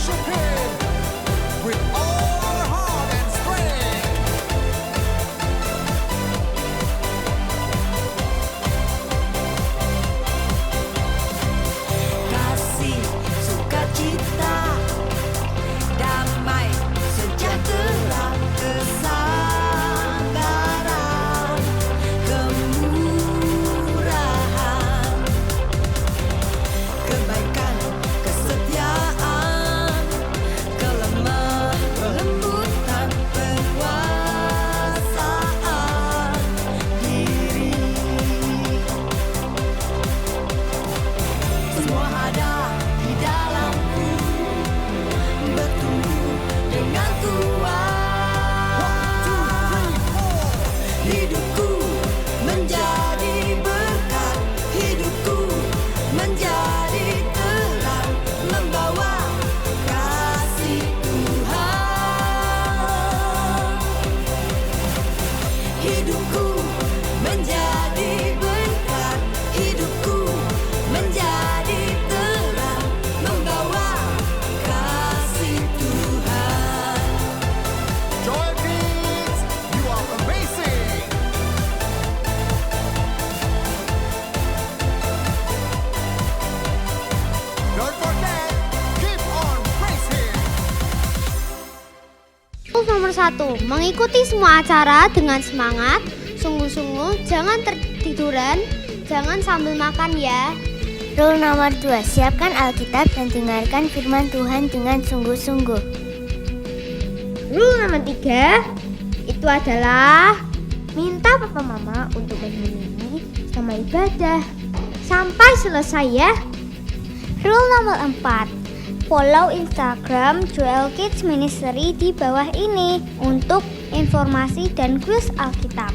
worship Him with all our heart and strength. Kasih, sukacita, damai, sejahtera, kesabaran, kemurahan, kebaikan, kesetiaan, kelemah lembutan, penguasaan diri. Semua ada di dalamku, bertumbuh dengan kuat. Hidupku menjadi berkat, hidupku menjadi terang, membawa kasih Tuhan. Hidupku menjadi berkat, hidupku menjadi terang, membawa kasih Tuhan. Joel Kids, you are amazing. Don't forget, keep on praising. Nomor 1, mengikuti semua acara dengan semangat, sungguh-sungguh, jangan tertiduran, jangan sambil makan ya. Rule nomor 2, siapkan Alkitab dan dengarkan firman Tuhan dengan sungguh-sungguh. Rule nomor 3, itu adalah minta papa mama untuk menemani sama ibadah sampai selesai ya. Rule nomor 4, follow Instagram Joel Kids Ministry di bawah ini untuk informasi dan kuis Alkitab.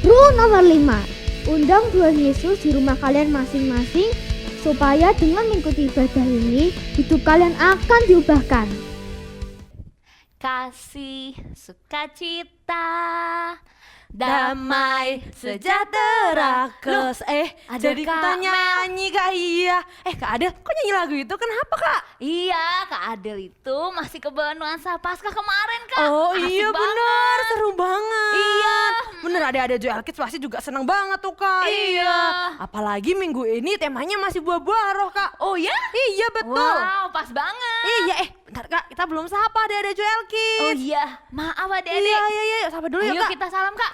Rule nomor 5, undang Tuhan Yesus di rumah kalian masing-masing supaya dengan mengikuti ibadah ini hidup kalian akan diubahkan. Kasih, sukacita, damai, sejahtera, Jadi kita nyanyi Kak. Iya. Kak Adel, kok nyanyi lagu itu? Kenapa Kak? Iya, Kak Adel itu masih kebawa nuansa Paskah kemarin, Kak. Oh Asik iya banget. bener, seru banget. Iya. Bener, adik-adik Joel Kids pasti juga senang banget tuh Kak. Iya. Apalagi minggu ini temanya masih buah-buah roh Kak. Oh ya? Iya betul. Wow, pas banget. Iya, bentar Kak, kita belum sapa adik-adik Joel Kids. Oh iya, maaf adik-adik. Iya, sapa dulu ya Ayo Kak. kita salam, Kak.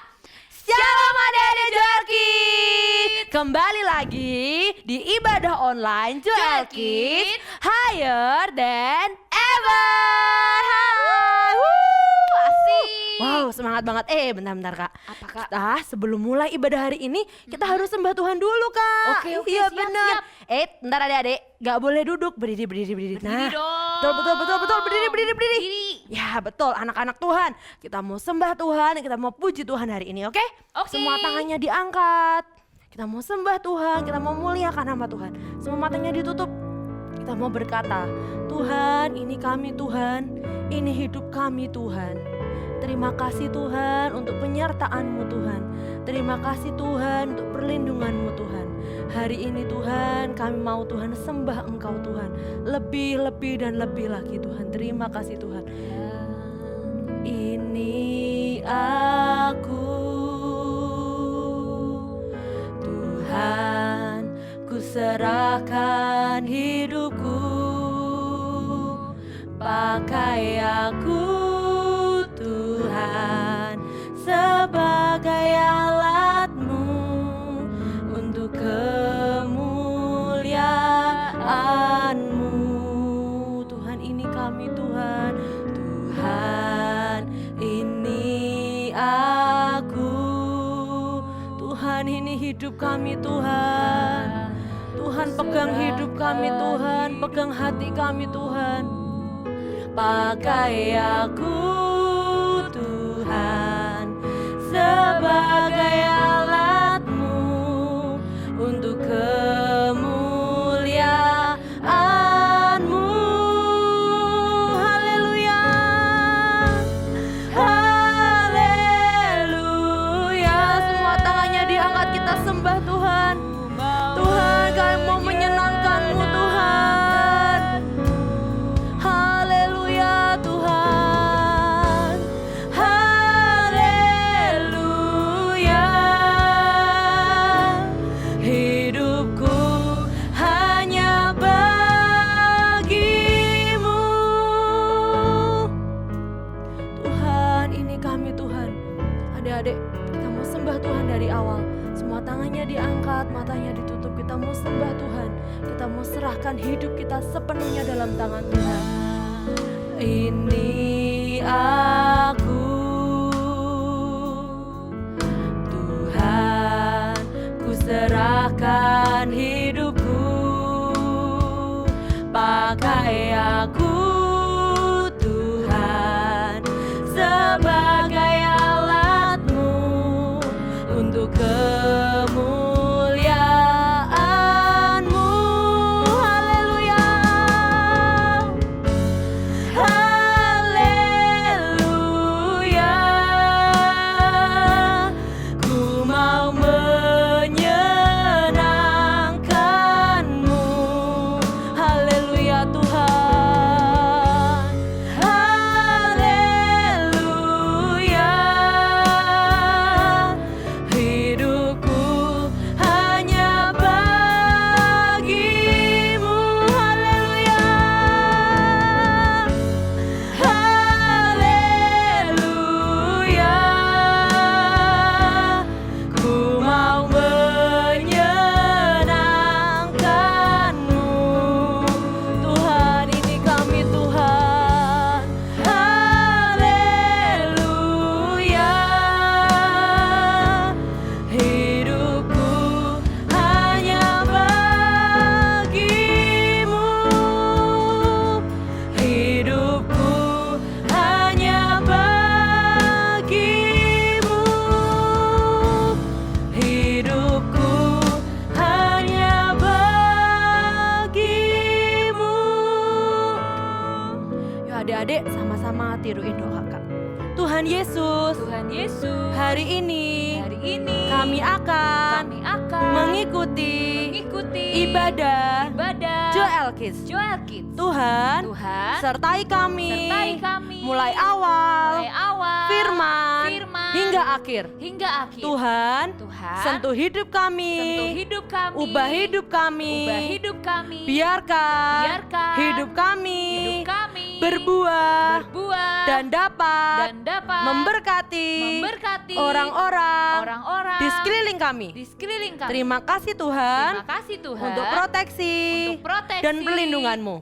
Shalom adik-adik Joel Kids. Kembali lagi di ibadah online Joel Kids Higher Than Ever. Hai. Asik. Wow, semangat banget. Bentar Kak. Apa, Kak? Kita sebelum mulai ibadah hari ini, kita harus sembah Tuhan dulu Kak. Oke, Iya siap, benar. siap. Bentar adik-adik, gak boleh duduk. Berdiri. Berdiri Nah, dong. betul. Berdiri. Berdiri. Ya betul, anak-anak Tuhan. Kita mau sembah Tuhan, kita mau puji Tuhan hari ini, oke? Oke. Semua tangannya diangkat. Kita mau sembah Tuhan, kita mau muliakan nama Tuhan. Semua matanya ditutup. Kita mau berkata, Tuhan, ini kami Tuhan, ini hidup kami Tuhan. Terima kasih Tuhan untuk penyertaan-Mu Tuhan. Terima kasih Tuhan untuk perlindungan-Mu Tuhan. Hari ini Tuhan, kami mau Tuhan sembah Engkau Tuhan. Lebih dan lebih lagi Tuhan. Terima kasih Tuhan. Ini aku Tuhan, ku serahkan hidupku. Pakai aku Tuhan sebagai alat-Mu untuk kemuliaan-Mu. Tuhan, ini kami Tuhan. Tuhan, ini aku. Tuhan, ini hidup kami Tuhan. Tuhan, pegang hidup kami Tuhan, pegang hati kami Tuhan. Pakai aku Tuhan sebagai alat-Mu untuk kemuliaan-Mu. Haleluya, haleluya. Semua tangannya diangkat, kita sembah Tuhan. Tuhan, kami mau menyenangkan-Mu Tuhan. menyerahkan hidup kita sepenuhnya dalam tangan Tuhan. Ini aku, Tuhan, ku serahkan hidupku, pakai aku Tuhan sebagai alatmu untuk kemuliaan-Mu. Haleluya, haleluya. Ku mau menyenangkan-Mu. Haleluya Tuhan, haleluya. Hidupku hanya bagimu. Haleluya, haleluya. Ku mau menyenangkan-Mu. Tuhan, ini kami Tuhan. Haleluya. Hidupku hanya bagimu. Hidupku hanya bagimu. Hidupku hanya bagimu. Yuk adik-adik sama-sama tiruin doa Kak. Tuhan Yesus, Tuhan Yesus, hari ini kami akan mengikuti ibadah Joel Kids. Tuhan, sertai kami, mulai awal, firman, hingga akhir. Tuhan, sentuh hidup kami, ubah hidup kami, biarkan hidup kami berbuah dan dapat memberkati orang-orang di sekeliling kami. Terima kasih Tuhan untuk proteksi dan perlindungan-Mu.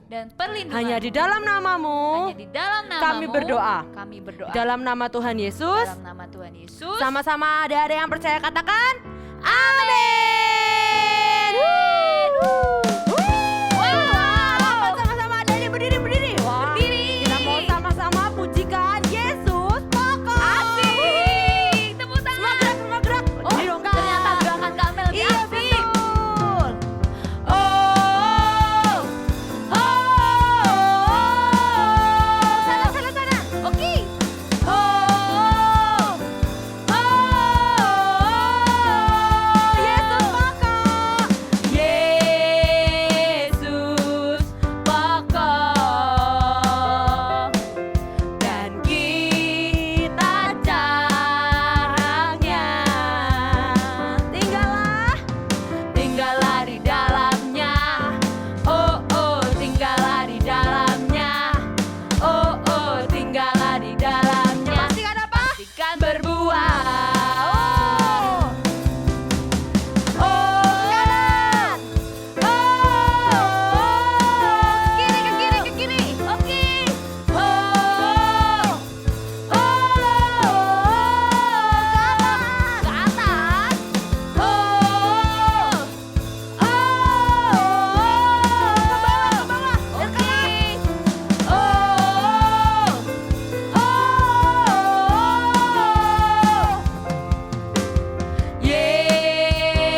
Hanya di dalam nama-Mu kami berdoa. Dalam nama Tuhan Yesus. Sama-sama ada yang percaya katakan amin. Wow. Sama-sama ada yang berdiri. Wah, kita mau sama-sama pujikan Yesus pokok. Asik, tepuk tangan. Semua gerak. Berdiri dong, Kak. Ternyata gerakan Kak Mel lebih Iya, asik. betul. Sana. Oke. Yesus pokok. Yesus pokok. Dan kita caranya. Tinggallah di dalamnya. Oh, tinggallah di dalamnya. Oh, tinggallah di dalamnya. Pastikan apa? Pastikan berbuah. Kanan. Kiri ke kiri. Oke. Ke atas. Ke bawah. Oke.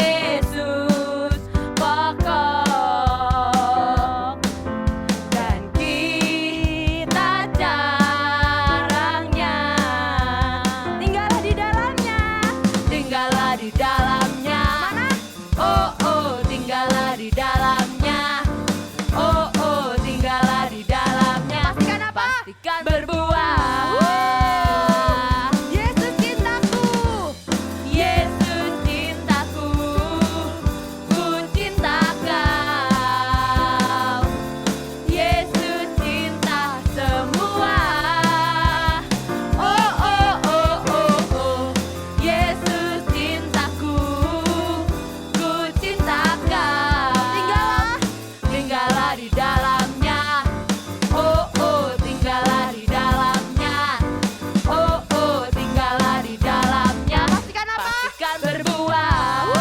Yesus pokok dan kita caranya. Tinggallah di dalamnya. Mana? Oh, tinggallah di dalamnya. Oh, tinggallah di dalamnya. Pastikan apa? Pastikan berbuah. Yesus cintaku. Ku cinta Kau. Yesus cinta semua. Oh. Yesus cintaku. Ku cinta Kau. Tinggallah tinggallah di dalamnya. Oh oh, tinggallah di dalamnya. Oh oh, tinggallah di dalamnya. Pastikan apa? Pastikan berbuah.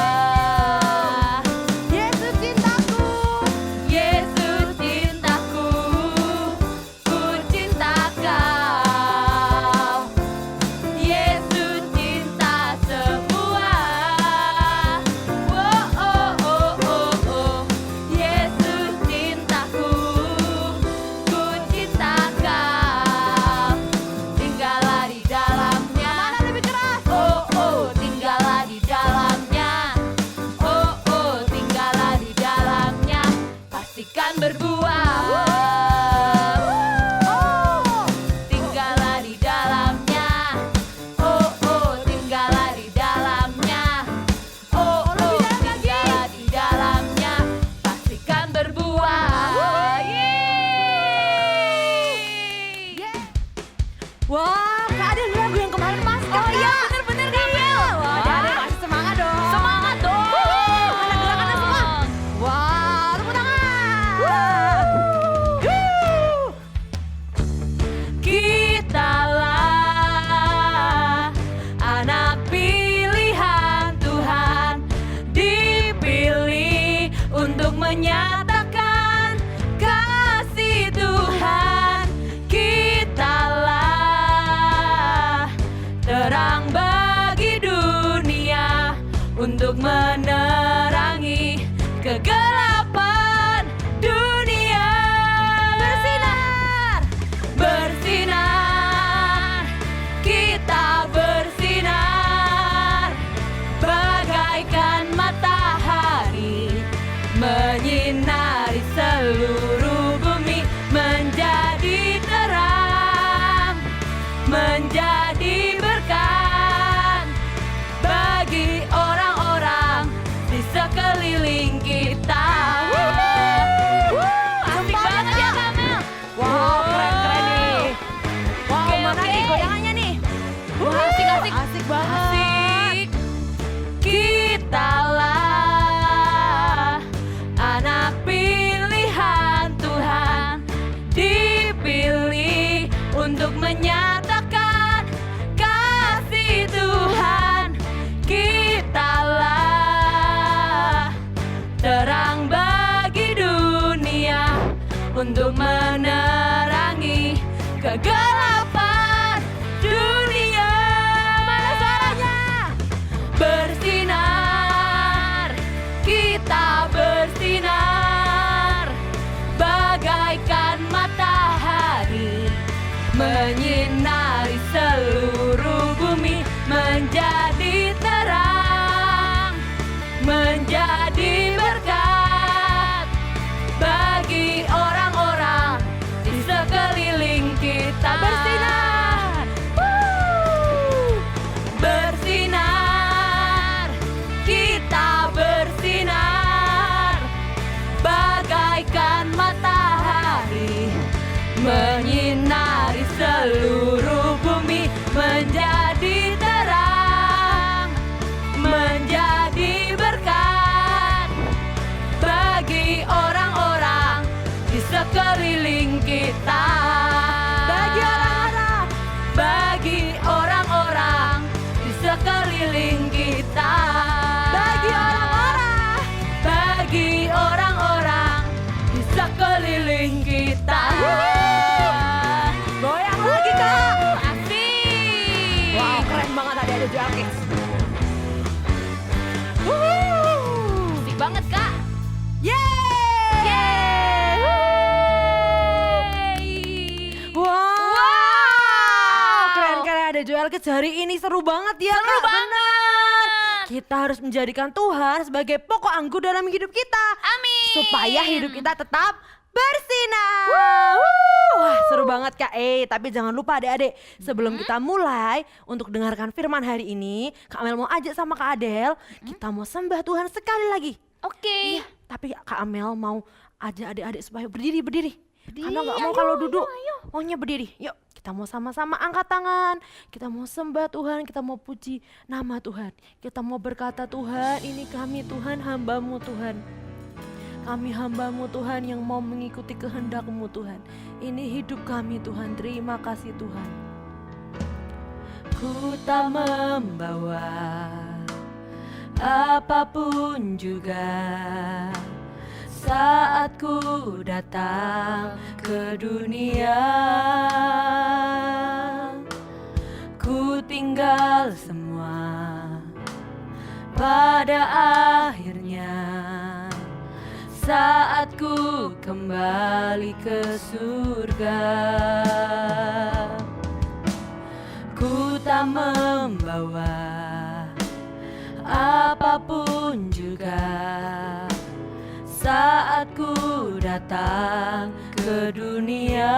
Yesus cintaku. Yesus cintaku, ku cinta kau. Yesus cinta semua. Oh oh oh oh oh. Yesus cintaku, ku cinta kau. Tinggallah di dalamnya. Mana lebih keras? Oh oh, tinggallah di dalamnya. Oh oh, tinggallah di dalamnya. Pastikan berbuah. Oh. Tinggallah di dalamnya. Oh oh, tinggallah di dalamnya. Oh oh, tinggallah di dalamnya. Pastikan berbuah. Yeay. Wah, Kak Adel lagu yang kemarin pas. Oh iya, bener-bener Kamel. Wah, Kak Adel masih semangat dong. Semangat dong. Mana gerakannya semua? Wah, tepuk tangan. Kitalah anak pilihan Tuhan, dipilih untuk menyatakan kasih Tuhan. Kitalah terang bagi dunia, untuk menerangi kegelapan dunia. Bersinar, bersinar, kita bersinar bagaikan matahari, menyinari seluruh bumi, menjadi terang, menjadi berkat bagi orang-orang di sekeliling kita. Asik banget ya Kamel. Wow, keren-keren nih. Wow, Oke, mana oke. nih goyangannya nih? Asik, asik. Asik banget. Asik. Kitalah anak pilihan Tuhan, dipilih untuk menyatakan kasih Tuhan. Kitalah terang bagi dunia, untuk menerangi kegelapan dunia. Mana suaranya? Bersinar, kita bersinar bagaikan matahari, menyinari seluruh bumi, menjadi terang, menjadi berkat bagi orang-orang di sekeliling kita. Bersinar, bersinar, kita bersinar bagaikan matahari, menyinari seluruh bumi, menjadi terang, menjadi berkat bagi orang-orang di sekeliling kita. Bagi orang-orang di sekeliling kita. Bagi orang-orang di sekeliling kita. Goyang lagi, Kak. Asik. Wow, keren banget tadi ada Joel Kids. Asik banget Kak. Yeay! Yeay. Wow, keren-keren ada Joel Kids hari ini, seru banget ya, Seru Kak. banget. Bener. Kita harus menjadikan Tuhan sebagai pokok anggur dalam hidup kita. Amin. Supaya hidup kita tetap bersinar. Wah, seru banget Kak. Tapi jangan lupa adik-adik, sebelum kita mulai untuk dengarkan firman hari ini, Kak Amel mau ajak sama Kak Adel, kita mau sembah Tuhan sekali lagi. Oke. Iya, tapi Kak Amel mau ajak adik-adik supaya berdiri. Karena nggak mau kalau duduk, maunya berdiri. Yuk, kita mau sama-sama angkat tangan. Kita mau sembah Tuhan, kita mau puji nama Tuhan. Kita mau berkata, Tuhan ini kami Tuhan, hamba-Mu Tuhan. Kami hamba-Mu Tuhan yang mau mengikuti kehendak-Mu Tuhan. Ini hidup kami Tuhan, terima kasih Tuhan. Ku tak membawa apapun juga saat ku datang ke dunia. Ku tinggal semua pada akhirnya saat ku kembali ke surga. Ku tak membawa apapun juga saat ku datang ke dunia.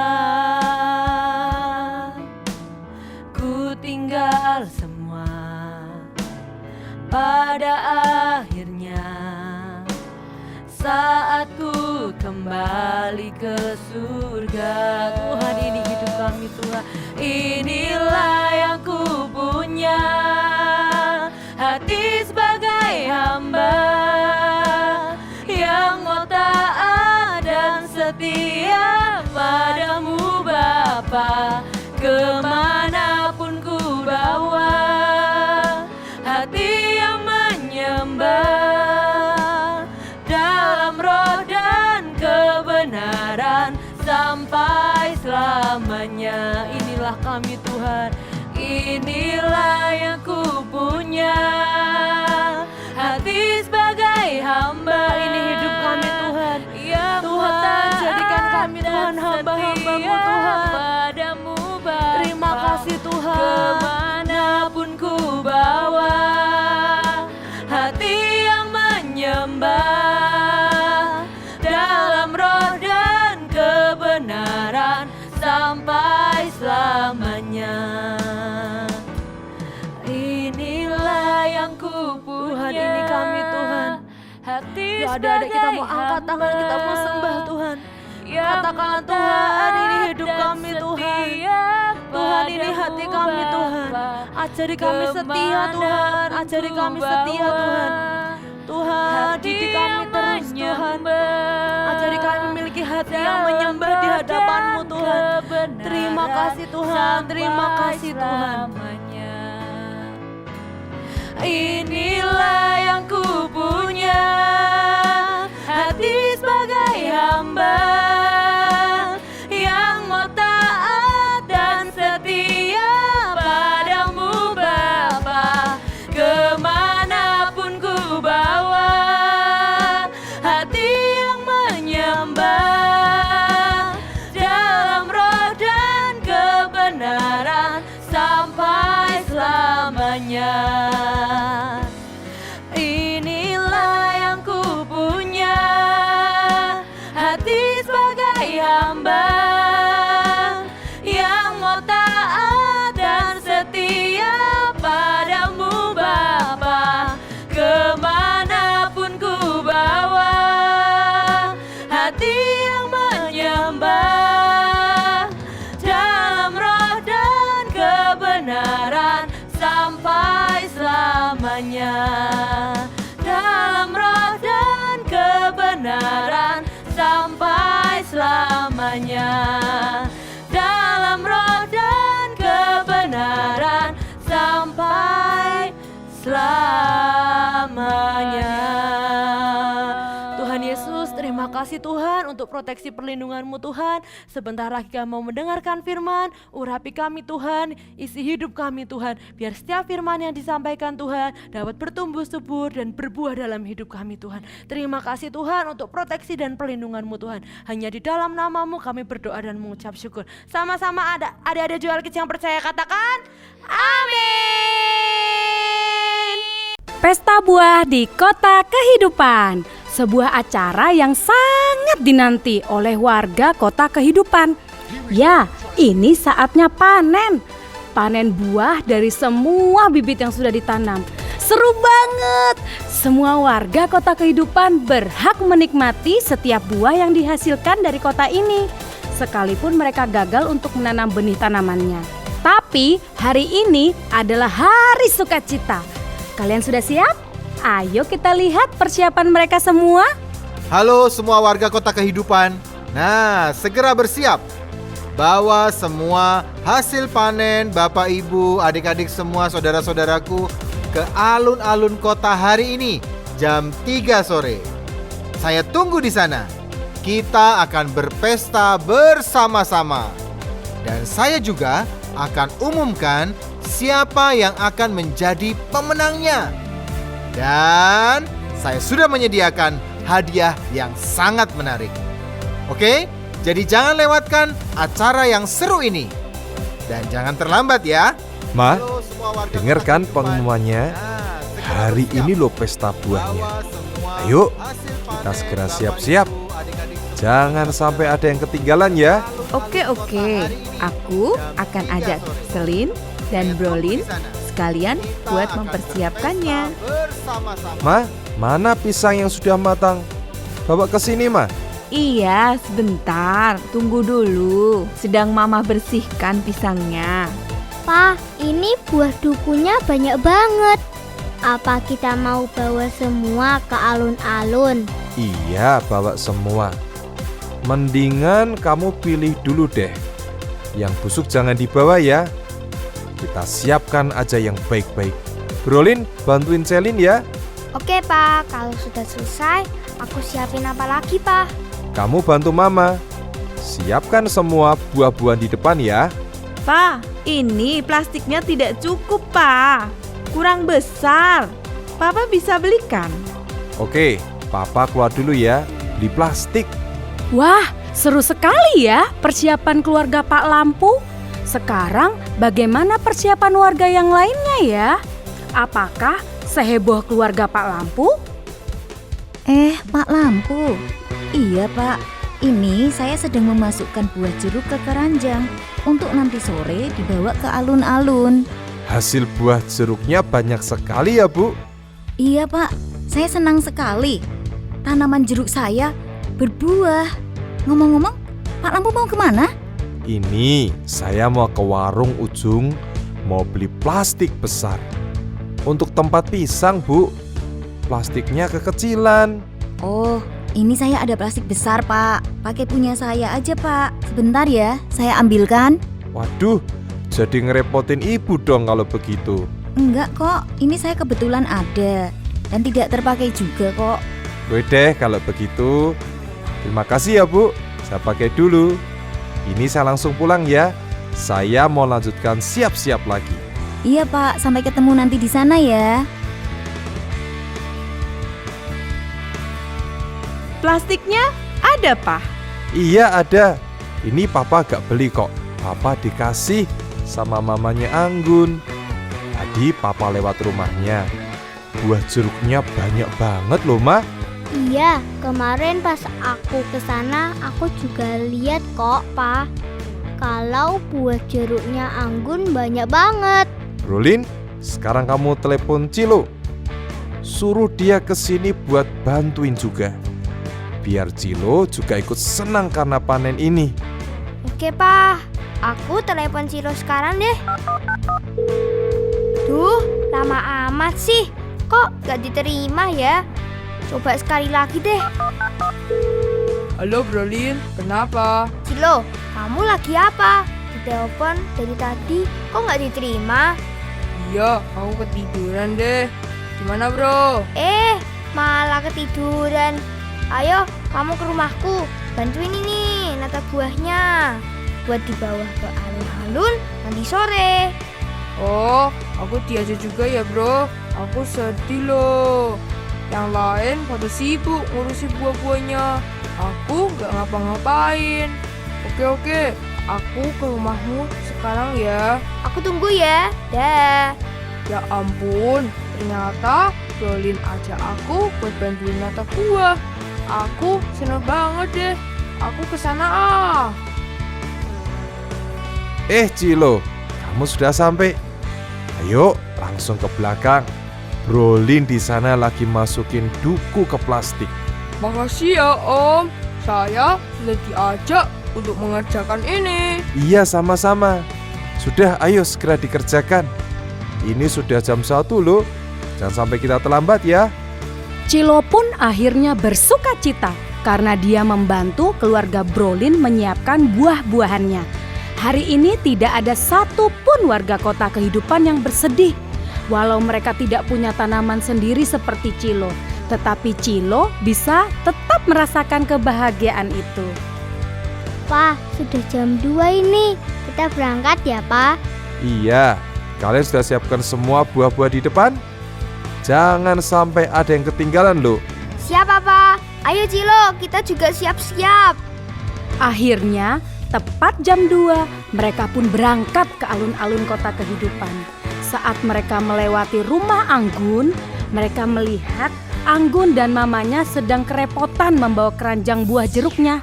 Ku tinggal semua pada akhirnya saat ku kembali ke surga. Tuhan, ini hidup kami Tuhan. Inilah yang ku punya, hati sebagai hamba yang mau taat dan setia padamu Bapa. Kemanapun ku bawa, hati yang menyembah dalam roh dan kebenaran sampai selamanya. Inilah kami Tuhan, inilah yang ku punya, hati sebagai hamba. Ini hidup kami Tuhan, Tuhan jadikan kami Tuhan hamba-hamba-Mu Tuhan. Terima kasih Tuhan. Kemanapun ku bawa, hati yang menyembah dalam roh dan kebenaran sampai selamanya. Inilah yang ku punya. Tuhan, ini kami Tuhan. Ya, adik-adik kita mau angkat tangan, kita mau sembah Tuhan. Katakanlah Tuhan, ini hidup kami Tuhan. Tuhan, ini hati kami Tuhan. Ajari kami setia Tuhan, ajari kami setia Tuhan. Tuhan, didik kami terus Tuhan. Ajari kami memiliki hati yang menyembah di hadapan-Mu Tuhan. Terima kasih Tuhan, terima kasih Tuhan. Inilah yang ku punya, hati sebagai hamba yang mau taat dan setia padamu Bapa. Kemanapun ku bawa, hati yang menyembah dalam roh dan kebenaran sampai selamanya. Inilah yang ku punya, hati sebagai hamba yang mau taat dan setia padamu Bapa. Kemanapun ku bawa, hati yang menyembah dalam roh dan kebenaran sampai selamanya. Dalam roh dan kebenaran sampai selamanya. Dalam roh dan kebenaran sampai selamanya. Tuhan Yesus, terima kasih Tuhan untuk proteksi perlindungan-Mu Tuhan. Sebentar lagi kami mau mendengarkan firman, urapi kami Tuhan, isi hidup kami Tuhan. Biar setiap firman yang disampaikan Tuhan dapat bertumbuh subur dan berbuah dalam hidup kami Tuhan. Terima kasih Tuhan untuk proteksi dan perlindungan-Mu Tuhan. Hanya di dalam nama-Mu kami berdoa dan mengucap syukur. Sama-sama adik-adik Joel Kids yang percaya katakan, amin. Pesta Buah di Kota Kehidupan, sebuah acara yang sangat dinanti oleh warga Kota Kehidupan. Ya, ini saatnya panen. Panen buah dari semua bibit yang sudah ditanam. Seru banget. Semua warga Kota Kehidupan berhak menikmati setiap buah yang dihasilkan dari kota ini, sekalipun mereka gagal untuk menanam benih tanamannya. Tapi hari ini adalah hari sukacita. Kalian sudah siap? Ayo kita lihat persiapan mereka semua. Halo semua warga Kota Kehidupan. Nah, segera bersiap. Bawa semua hasil panen Bapak Ibu, adik-adik semua, saudara-saudaraku ke alun-alun kota hari ini jam 3 sore. Saya tunggu di sana. Kita akan berpesta bersama-sama. Dan saya juga akan umumkan siapa yang akan menjadi pemenangnya. Dan saya sudah menyediakan hadiah yang sangat menarik. Oke? Jadi jangan lewatkan acara yang seru ini. Dan jangan terlambat ya. Ma, Halo semua warga dengar Kota kan Kehidupan. pengumumannya? Nah, segera Hari bersiap. ini loh pesta buahnya. Bawa semua Ayo, hasil kita panen segera Bapak siap-siap. Ibu, adik-adik semua. Jangan sampai ada yang ketinggalan ya. Oke, aku akan ajak Selin dan Brolin sekalian buat mempersiapkannya. Ma, mana pisang yang sudah matang? Bawa ke sini, Ma. Iya, sebentar, tunggu dulu. Sedang Mama bersihkan pisangnya. Pa, ini buah dukunya banyak banget. Apa kita mau bawa semua ke alun-alun? Iya, bawa semua. Mendingan kamu pilih dulu deh. Yang busuk jangan dibawa ya. Kita siapkan aja yang baik-baik. Brolin, bantuin Selin ya. Oke, Pa. Kalau sudah selesai, aku siapin apa lagi, Pa? Kamu bantu Mama. Siapkan semua buah-buahan di depan ya. Pa, ini plastiknya tidak cukup, Pa. Kurang besar. Papa bisa belikan. Oke, Papa keluar dulu ya. Beli plastik. Wah, seru sekali ya persiapan keluarga Pak Lampu. Sekarang bagaimana persiapan warga yang lainnya ya? Apakah seheboh keluarga Pak Lampu? Pak Lampu. Iya, Pak. Ini saya sedang memasukkan buah jeruk ke keranjang untuk nanti sore dibawa ke alun-alun. Hasil buah jeruknya banyak sekali ya, Bu. Iya, Pak. Saya senang sekali. Tanaman jeruk saya berbuah. Ngomong-ngomong, Pak Lampu mau kemana? Ini saya mau ke warung ujung, mau beli plastik besar. Untuk tempat pisang, Bu. Plastiknya kekecilan. Oh, ini saya ada plastik besar, Pak. Pakai punya saya aja, Pak. Sebentar ya, saya ambilkan. Waduh, jadi ngerepotin ibu dong kalau begitu. Enggak kok, ini saya kebetulan ada. Dan tidak terpakai juga kok. Deh kalau begitu. Terima kasih ya, Bu. Saya pakai dulu. Ini saya langsung pulang ya. Saya mau lanjutkan siap-siap lagi. Iya, Pak. Sampai ketemu nanti di sana ya. Plastiknya ada, Pa. Iya ada. Ini Papa gak beli kok. Papa dikasih sama mamanya Anggun. Tadi Papa lewat rumahnya. Buah jeruknya banyak banget loh, Ma. Iya, kemarin pas aku ke sana, aku juga lihat kok, Pa. Kalau buah jeruknya Anggun banyak banget. Brolin, sekarang kamu telepon Cilo. Suruh dia ke sini buat bantuin juga. Biar Cilo juga ikut senang karena panen ini. Oke, Pa. Aku telepon Cilo sekarang deh. Duh, lama amat sih. Kok gak diterima ya? Coba sekali lagi deh. Halo Brolin, kenapa? Cilo, kamu lagi apa? Ditelepon dari tadi, kok gak diterima? Iya, aku ketiduran deh. Gimana bro? Malah ketiduran. Ayo, kamu ke rumahku. Bantuin ini, nata buahnya. Buat dibawa ke alun-alun nanti sore. Oh, aku diajak juga ya bro. Aku sedih loh. Yang lain pada sibuk ngurusin buah-buahnya. Aku gak ngapa-ngapain. Oke, aku ke rumahmu sekarang ya. Aku tunggu ya. Dah. Ya ampun, ternyata Brolin ajak aku buat bantuin nata buah. Aku seneng banget deh. Aku kesana ah. Cilo, kamu sudah sampai. Ayo, langsung ke belakang. Brolin di sana lagi masukin duku ke plastik. Makasih ya Om. Saya sudah diajak untuk mengerjakan ini. Iya, sama-sama. Sudah, ayo segera dikerjakan. Ini sudah jam 1 loh. Jangan sampai kita terlambat ya. Cilo pun akhirnya bersuka cita karena dia membantu keluarga Brolin menyiapkan buah-buahannya. Hari ini tidak ada satupun warga kota kehidupan yang bersedih. Walau mereka tidak punya tanaman sendiri seperti Cilo, tetapi Cilo bisa tetap merasakan kebahagiaan itu. Pa, sudah jam 2 ini. Kita berangkat ya, Pa? Iya, kalian sudah siapkan semua buah-buah di depan? Jangan sampai ada yang ketinggalan loh. Siap, Papa. Ayo Cilo, kita juga siap-siap. Akhirnya, tepat jam 2, mereka pun berangkat ke alun-alun kota kehidupan. Saat mereka melewati rumah Anggun, mereka melihat Anggun dan mamanya sedang kerepotan membawa keranjang buah jeruknya.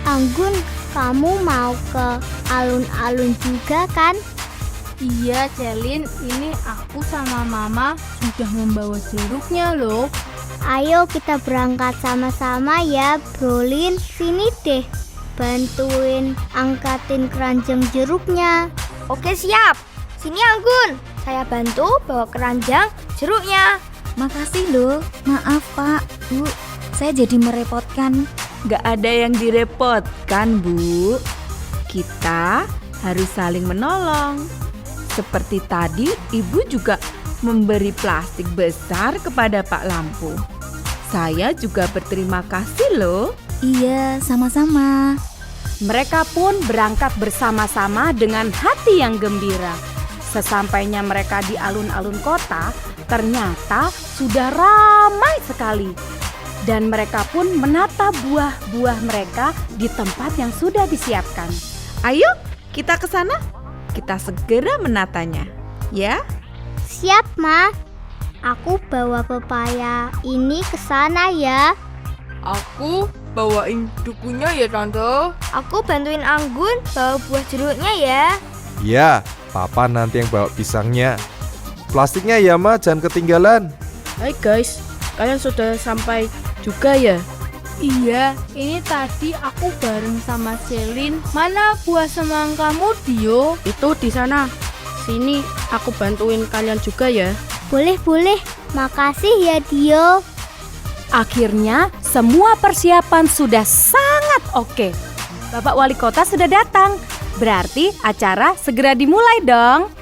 Anggun, kamu mau ke alun-alun juga kan? Iya, Celin, ini aku sama Mama sudah membawa jeruknya loh. Ayo kita berangkat sama-sama ya, Brolin. Sini deh, bantuin angkatin keranjang jeruknya. Oke, siap. Sini Anggun, saya bantu bawa keranjang jeruknya. Makasih loh. Maaf Pak, Bu, saya jadi merepotkan. Gak ada yang direpotkan, Bu. Kita harus saling menolong. Seperti tadi, Ibu juga memberi plastik besar kepada Pak Lampu. Saya juga berterima kasih loh. Iya, sama-sama. Mereka pun berangkat bersama-sama dengan hati yang gembira. Sesampainya mereka di alun-alun kota, ternyata sudah ramai sekali. Dan mereka pun menata buah-buah mereka di tempat yang sudah disiapkan. Ayo, kita ke sana. Kita segera menatanya, ya? Siap, Ma. Aku bawa pepaya ini ke sana ya. Aku bawain dukunya ya, Tante. Aku bantuin Anggun bawa buah jeruknya ya. Ya, Papa nanti yang bawa pisangnya. Plastiknya ya, Ma, jangan ketinggalan. Hai guys, kalian sudah sampai juga ya? Iya, ini tadi aku bareng sama Celin. Mana buah semangkamu, Dio? Itu di sana. Sini, aku bantuin kalian juga ya. Boleh. Makasih ya, Dio. Akhirnya semua persiapan sudah sangat oke. Bapak Wali Kota sudah datang. Berarti acara segera dimulai dong.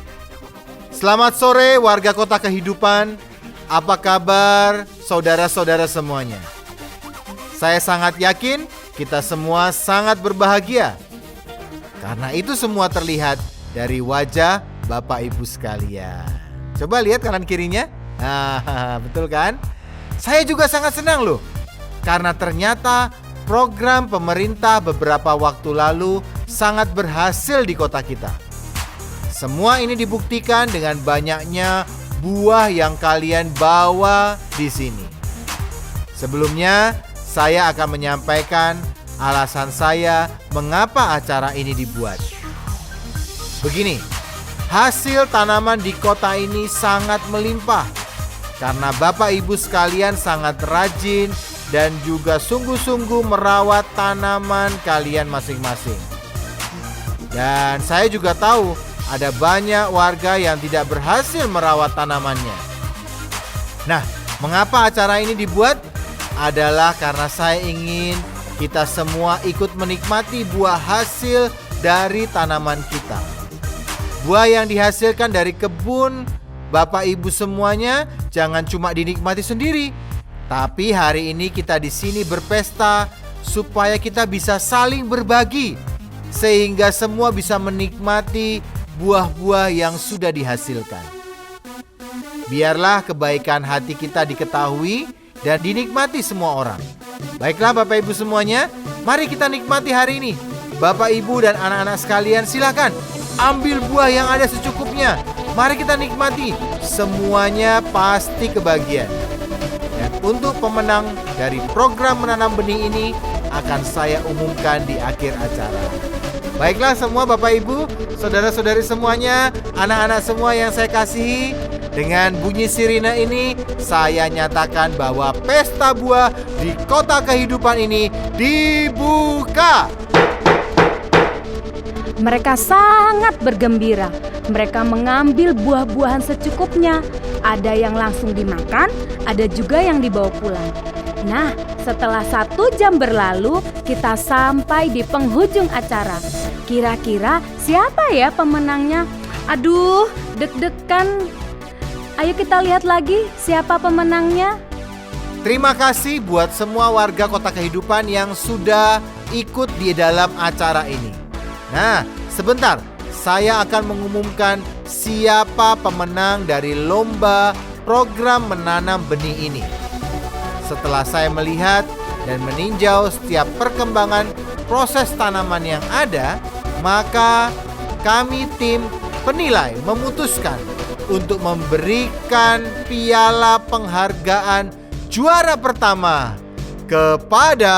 Selamat sore warga kota kehidupan. Apa kabar saudara-saudara semuanya? Saya sangat yakin kita semua sangat berbahagia. Karena itu semua terlihat dari wajah Bapak Ibu sekalian. Coba lihat kanan kirinya. Nah, betul kan? Saya juga sangat senang loh. Karena ternyata program pemerintah beberapa waktu lalu sangat berhasil di kota kita. Semua ini dibuktikan dengan banyaknya buah yang kalian bawa di sini. Sebelumnya, saya akan menyampaikan alasan saya mengapa acara ini dibuat. Begini, hasil tanaman di kota ini sangat melimpah karena Bapak Ibu sekalian sangat rajin dan juga sungguh-sungguh merawat tanaman kalian masing-masing. Dan saya juga tahu ada banyak warga yang tidak berhasil merawat tanamannya. Nah, mengapa acara ini dibuat? Adalah karena saya ingin kita semua ikut menikmati buah hasil dari tanaman kita. Buah yang dihasilkan dari kebun Bapak Ibu semuanya jangan cuma dinikmati sendiri, tapi hari ini kita di sini berpesta supaya kita bisa saling berbagi sehingga semua bisa menikmati buah-buah yang sudah dihasilkan. Biarlah kebaikan hati kita diketahui dan dinikmati semua orang. Baiklah Bapak Ibu semuanya, mari kita nikmati hari ini. Bapak Ibu dan anak-anak sekalian silakan ambil buah yang ada secukupnya. Mari kita nikmati, semuanya pasti kebahagiaan. Dan untuk pemenang dari program menanam benih ini akan saya umumkan di akhir acara. Baiklah semua Bapak Ibu, saudara-saudari semuanya, anak-anak semua yang saya kasihi, dengan bunyi sirine ini saya nyatakan bahwa pesta buah di kota kehidupan ini dibuka. Mereka sangat bergembira. Mereka mengambil buah-buahan secukupnya. Ada yang langsung dimakan, ada juga yang dibawa pulang. Nah, setelah 1 jam berlalu, kita sampai di penghujung acara. Kira-kira siapa ya pemenangnya? Aduh, deg-degan. Ayo kita lihat lagi siapa pemenangnya. Terima kasih buat semua warga Kota Kehidupan yang sudah ikut di dalam acara ini. Nah, sebentar, saya akan mengumumkan siapa pemenang dari lomba program menanam benih ini. Setelah saya melihat dan meninjau setiap perkembangan proses tanaman yang ada, maka kami tim penilai memutuskan untuk memberikan piala penghargaan juara pertama kepada...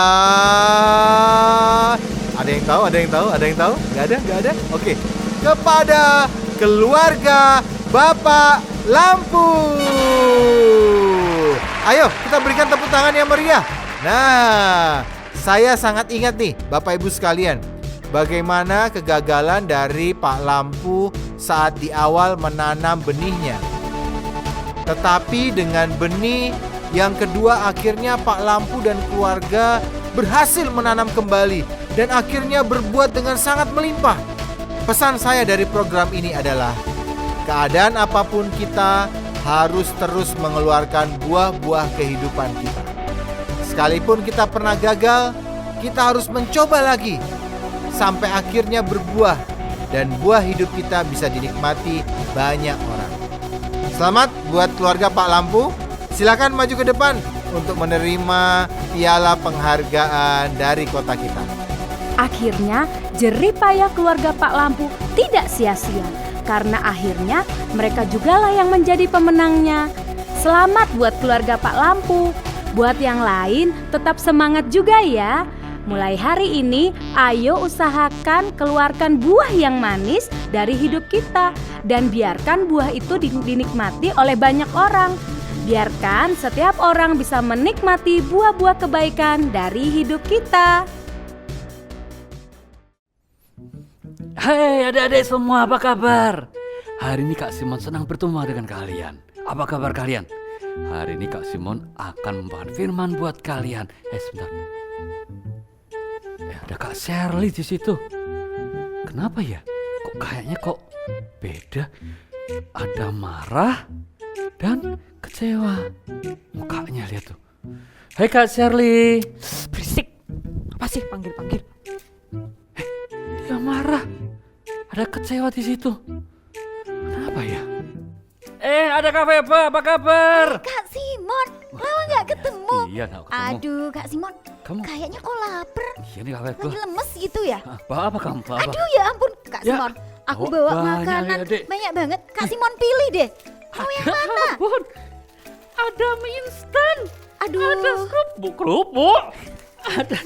Ada yang tahu? Nggak ada? Oke. Kepada keluarga Bapak Lampu. Ayo kita berikan tepuk tangan yang meriah. Nah, saya sangat ingat nih Bapak Ibu sekalian, bagaimana kegagalan dari Pak Lampu saat di awal menanam benihnya. Tetapi dengan benih yang kedua akhirnya Pak Lampu dan keluarga berhasil menanam kembali dan akhirnya berbuat dengan sangat melimpah. Pesan saya dari program ini adalah keadaan apapun kita harus terus mengeluarkan buah-buah kehidupan kita. Sekalipun kita pernah gagal, kita harus mencoba lagi sampai akhirnya berbuah dan buah hidup kita bisa dinikmati banyak orang. Selamat buat keluarga Pak Lampu. Silakan maju ke depan untuk menerima piala penghargaan dari kota kita. Akhirnya, jerih payah keluarga Pak Lampu tidak sia-sia. Karena akhirnya mereka jugalah yang menjadi pemenangnya. Selamat buat keluarga Pak Lampu. Buat yang lain tetap semangat juga ya. Mulai hari ini ayo usahakan keluarkan buah yang manis dari hidup kita. Dan biarkan buah itu dinikmati oleh banyak orang. Biarkan setiap orang bisa menikmati buah-buah kebaikan dari hidup kita. Hai adik-adik semua, apa kabar? Hari ini Kak Simon senang bertemu dengan kalian. Apa kabar kalian? Hari ini Kak Simon akan membawakan firman buat kalian. Sebentar. Ada Kak Shirley di situ. Kenapa ya? Kayaknya beda. Ada marah dan kecewa. Mukanya lihat tuh. Hai Kak Shirley. Berisik. Apa sih panggil-panggil? Dia marah. Ada kecewa di situ. Kenapa ya? Ada Kak Feba, apa kabar? Kak Simon, lama gak ketemu. Iya, gak ketemu. Aduh, Kak Simon, Kamu? kayaknya kok lapar. Iya nih Kak Feba. Lagi lemes gitu ya? Apa kamu? Apa? Aduh ya ampun, Kak Ya. Simon. Aku Oh, bawa banyak makanan ya, Dek. banyak banget. Kak Simon pilih deh. Mau yang mana? Ampun. Ada mie instan. Aduh. Ada kerupuk. Ada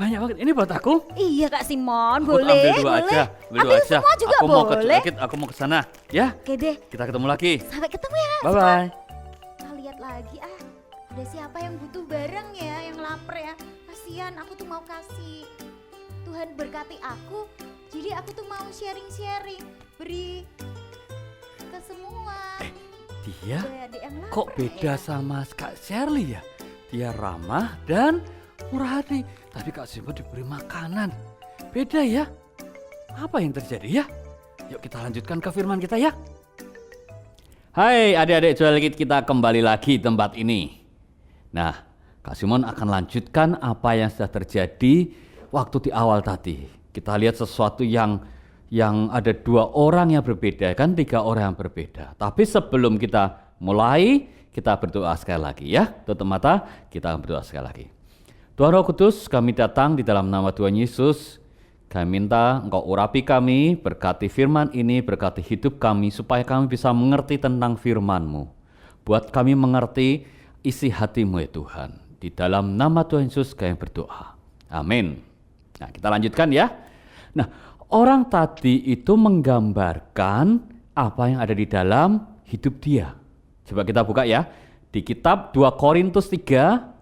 banyak banget. Ini buat aku. Iya Kak Simon, Aku boleh, ambil dua boleh. aja. Ambil semua juga aku mau boleh. aku mau ke sana. Ya. Oke deh, Kita ketemu lagi. sampai ketemu ya Kak Bye Simon. bye. Kita lihat lagi ada siapa yang butuh barang ya, yang lapar ya. Kasihan, aku tuh mau kasih. Tuhan berkati aku, jadi aku tuh mau sharing-sharing, beri ke semua. Dia Adik-adik yang lapar kok beda sama Kak Shirley ya? Dia ramah dan murah hati. Tapi Kak Simon diberi makanan. Beda ya? Apa yang terjadi ya? Yuk kita lanjutkan ke firman kita ya. Hai adik-adik Joel, kita kembali lagi di tempat ini. Nah, Kak Simon akan lanjutkan apa yang sudah terjadi waktu di awal tadi. Kita lihat sesuatu yang ada 2 orang yang berbeda, kan 3 orang yang berbeda. Tapi sebelum kita mulai, kita berdoa sekali lagi ya. Tutup mata, kita berdoa sekali lagi. Tuhan Roh Kudus, kami datang di dalam nama Tuhan Yesus. Kami minta Engkau urapi kami, berkati firman ini, berkati hidup kami, supaya kami bisa mengerti tentang firman-Mu. Buat kami mengerti isi hati-Mu ya Tuhan. Di dalam nama Tuhan Yesus kami berdoa. Amin. Nah, kita lanjutkan ya. Nah, orang tadi itu menggambarkan apa yang ada di dalam hidup dia. Coba kita buka ya. Di kitab 2 Korintus 3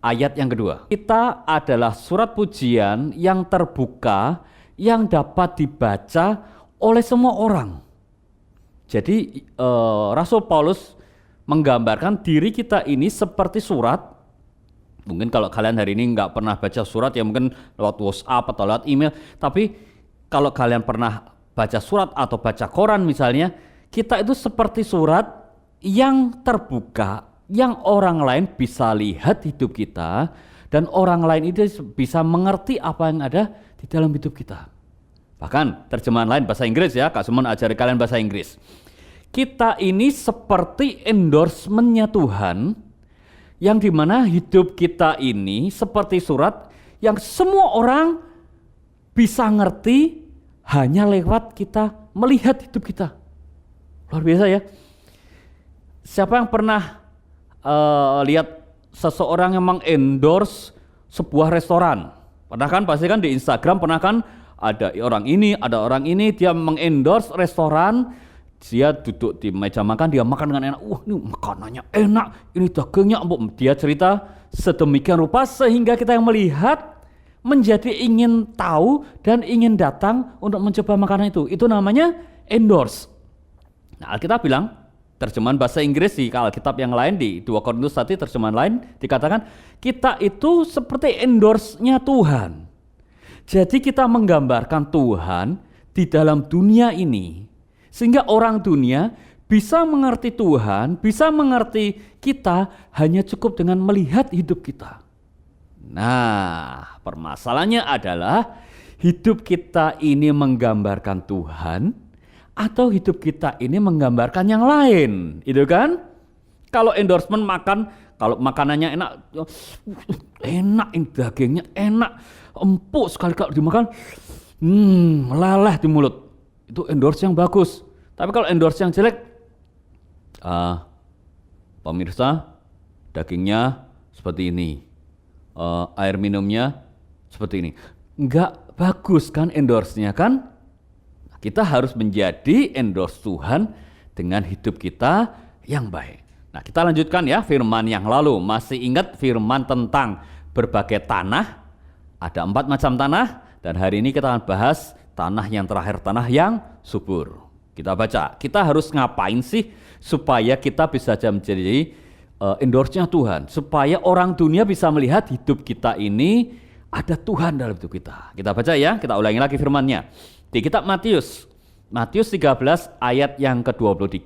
ayat yang kedua. Kita adalah surat pujian yang terbuka yang dapat dibaca oleh semua orang. Jadi Rasul Paulus menggambarkan diri kita ini seperti surat. Mungkin kalau kalian hari ini nggak pernah baca surat ya mungkin lewat WhatsApp atau lewat email. Tapi kalau kalian pernah baca surat atau baca koran misalnya, kita itu seperti surat yang terbuka, yang orang lain bisa lihat hidup kita dan orang lain itu bisa mengerti apa yang ada di dalam hidup kita. Bahkan terjemahan lain bahasa Inggris ya, Kak Simon ajari kalian bahasa Inggris. Kita ini seperti endorsement-nya Tuhan, yang dimana hidup kita ini seperti surat yang semua orang bisa ngerti hanya lewat kita melihat hidup kita. Luar biasa ya. Siapa yang pernah lihat seseorang yang mengendorse sebuah restoran? Pernah kan? Pasti kan di Instagram pernah kan? Ada orang ini dia mengendorse restoran. Dia duduk di meja makan, dia makan dengan enak. Wah, ini makanannya enak, ini dagingnya empuk. Dia cerita sedemikian rupa sehingga kita yang melihat menjadi ingin tahu dan ingin datang untuk mencoba makanan itu. Itu namanya endorse. Nah, Alkitab bilang, terjemahan bahasa Inggris di Alkitab yang lain di 2 Korintus 1 terjemahan lain dikatakan kita itu seperti endorse-nya Tuhan. Jadi kita menggambarkan Tuhan di dalam dunia ini sehingga orang dunia bisa mengerti Tuhan, bisa mengerti kita hanya cukup dengan melihat hidup kita. Nah, permasalahannya adalah hidup kita ini menggambarkan Tuhan atau hidup kita ini menggambarkan yang lain, itu kan? Kalau endorsement makan, kalau makanannya enak, ini dagingnya enak, empuk sekali kalau dimakan, meleleh di mulut. Itu endorse yang bagus. Tapi kalau endorse yang jelek, pemirsa, dagingnya seperti ini, air minumnya seperti ini. Enggak bagus kan endorse-nya kan? Kita harus menjadi endorse Tuhan dengan hidup kita yang baik. Nah, kita lanjutkan ya firman yang lalu. Masih ingat firman tentang berbagai tanah? Ada 4 macam tanah dan hari ini kita akan bahas tanah yang terakhir, tanah yang subur. Kita baca, kita harus ngapain sih supaya kita bisa menjadi endorse-nya Tuhan, supaya orang dunia bisa melihat hidup kita ini ada Tuhan dalam hidup kita. Kita baca ya, kita ulangi lagi firman-Nya. Di kitab Matius 13 ayat yang ke-23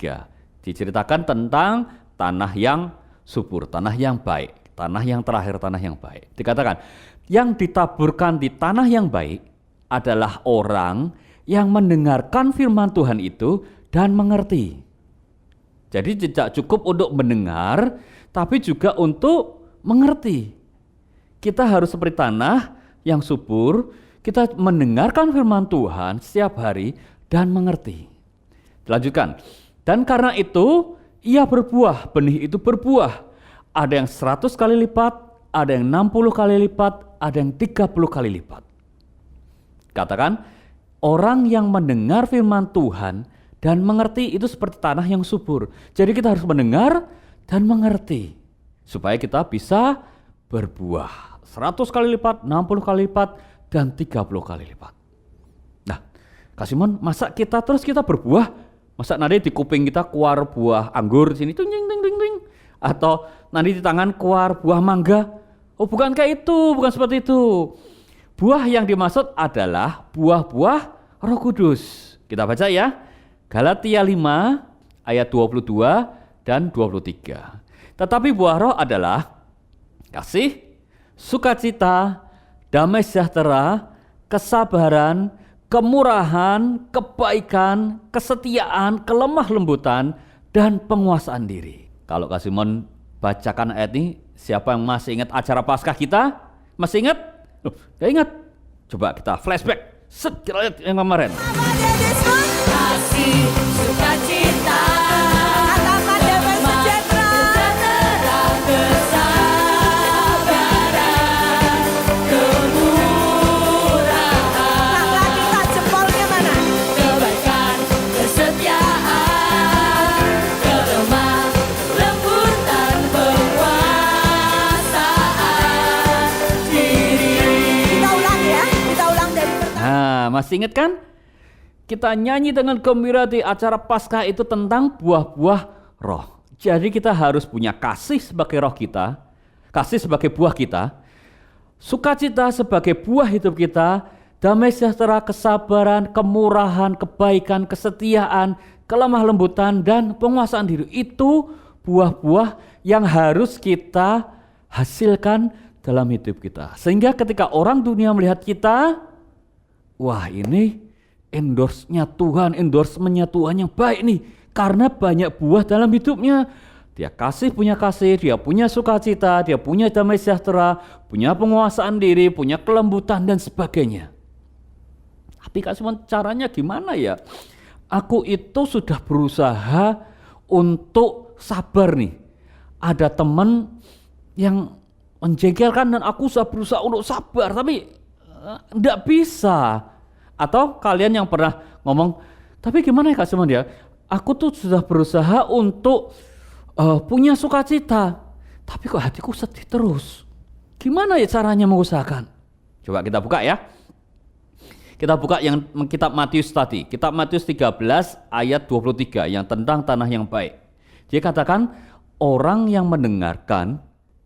diceritakan tentang tanah yang subur, tanah yang baik, tanah yang terakhir, tanah yang baik. Dikatakan, yang ditaburkan di tanah yang baik adalah orang yang mendengarkan firman Tuhan itu dan mengerti. Jadi tidak cukup untuk mendengar, tapi juga untuk mengerti. Kita harus seperti tanah yang subur, kita mendengarkan firman Tuhan setiap hari dan mengerti. Dilanjutkan, dan karena itu ia berbuah, benih itu berbuah. Ada yang 100 kali lipat, ada yang 60 kali lipat, ada yang 30 kali lipat. Katakan, orang yang mendengar firman Tuhan dan mengerti itu seperti tanah yang subur. Jadi kita harus mendengar dan mengerti supaya kita bisa berbuah 100 kali lipat, 60 kali lipat, dan 30 kali lipat. Nah, Kak Simon, masa kita berbuah? Masa nanti di kuping kita keluar buah anggur di sini ting ting ting ting, atau nanti di tangan keluar buah mangga? Oh, bukan kayak itu, bukan seperti itu. Buah yang dimaksud adalah buah-buah Roh Kudus. Kita baca ya. Galatia 5 ayat 22 dan 23. Tetapi buah roh adalah kasih, sukacita, damai sejahtera, kesabaran, kemurahan, kebaikan, kesetiaan, kelemah lembutan, dan penguasaan diri. Kalau Kak Simon bacakan ayat ini, siapa yang masih ingat acara Paskah kita? Masih ingat? Gak ingat? Coba kita flashback. Kita lihat yang kemarin. Kasih, sukacita, katakan damai sejahtera, kesabaran, kemurahan. Lagi tak jempolnya mana? Kebaikan, kesetiaan, kelemah lembutan, penguasaan diri. Kita ulang ya, kita ulang dari pertama. Nah, masih ingat kan? Kita nyanyi dengan gembira di acara Paskah itu tentang buah-buah roh. Jadi kita harus punya kasih sebagai roh kita, kasih sebagai buah kita, sukacita sebagai buah hidup kita, damai sejahtera, kesabaran, kemurahan, kebaikan, kesetiaan, kelemah lembutan, dan penguasaan diri. Itu buah-buah yang harus kita hasilkan dalam hidup kita. Sehingga ketika orang dunia melihat kita, wah ini endorse-nya Tuhan, endorsement-nya Tuhan yang baik nih. Karena banyak buah dalam hidupnya. Dia punya kasih, dia punya sukacita, dia punya damai sejahtera, punya penguasaan diri, punya kelembutan dan sebagainya. Tapi Kak Simon, caranya gimana ya? Aku itu sudah berusaha untuk sabar nih. Ada teman yang menjengkelkan dan aku sudah berusaha untuk sabar, tapi enggak bisa. Atau kalian yang pernah ngomong, tapi gimana ya Kak Simon ya? Aku tuh sudah berusaha untuk punya sukacita, tapi kok hatiku sedih terus. Gimana ya caranya mengusahakan? Coba kita buka ya. Kita buka yang kitab Matius tadi, kitab Matius 13 ayat 23 yang tentang tanah yang baik. Dia katakan orang yang mendengarkan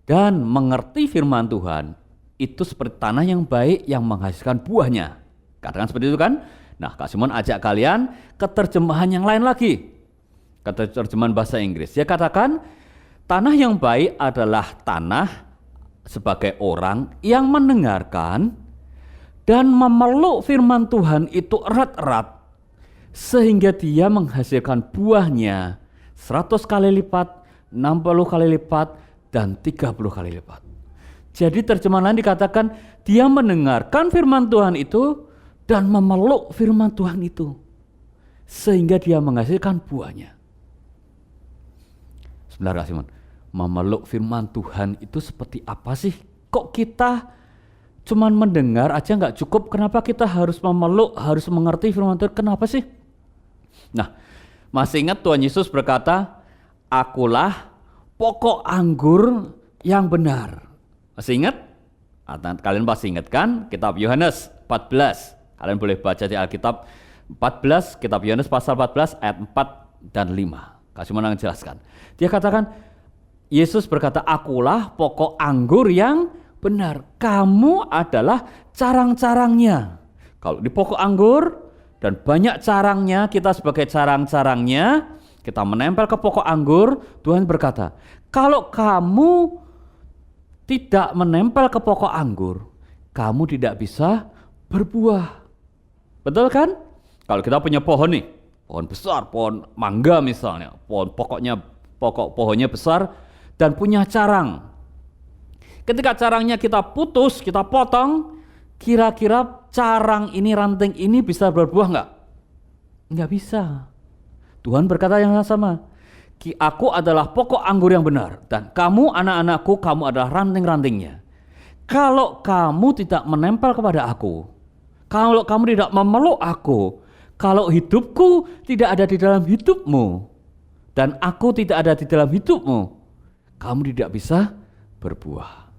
dan mengerti firman Tuhan itu seperti tanah yang baik yang menghasilkan buahnya. Katakan seperti itu kan? Nah, Kak Simon ajak kalian ke terjemahan yang lain lagi. Ke terjemahan bahasa Inggris. Dia katakan tanah yang baik adalah tanah sebagai orang yang mendengarkan dan memeluk firman Tuhan itu erat-erat sehingga dia menghasilkan buahnya 100 kali lipat, 60 kali lipat, dan 30 kali lipat. Jadi terjemahan lain dikatakan dia mendengarkan firman Tuhan itu dan memeluk firman Tuhan itu sehingga dia menghasilkan buahnya. Sebenarnya Simon, memeluk firman Tuhan itu seperti apa sih? Kok kita cuman mendengar aja nggak cukup? Kenapa kita harus memeluk, harus mengerti firman Tuhan? Kenapa sih? Nah, masih ingat Tuhan Yesus berkata, akulah pokok anggur yang benar. Masih ingat? Kalian pasti ingat kan? Kitab Yohanes 14. Kalian boleh baca di Alkitab 14, kitab Yohanes pasal 14 ayat 4 dan 5. Kasih menang jelaskan. Dia katakan, Yesus berkata, akulah pokok anggur yang benar. Kamu adalah carang-carangnya. Kalau di pokok anggur dan banyak carangnya, kita sebagai carang-carangnya, kita menempel ke pokok anggur, Tuhan berkata, kalau kamu tidak menempel ke pokok anggur, kamu tidak bisa berbuah. Betul kan? Kalau kita punya pohon nih, pohon besar, pohon mangga misalnya, pokok pohonnya besar dan punya carang. Ketika carangnya kita putus, kita potong, kira-kira carang ini, ranting ini bisa berbuah enggak? Enggak bisa. Tuhan berkata yang sama. Aku adalah pokok anggur yang benar dan kamu anak-anakku, kamu adalah ranting-rantingnya. Kalau kamu tidak menempel kepada aku, kalau kamu tidak memeluk aku, kalau hidupku tidak ada di dalam hidupmu dan aku tidak ada di dalam hidupmu, kamu tidak bisa berbuah.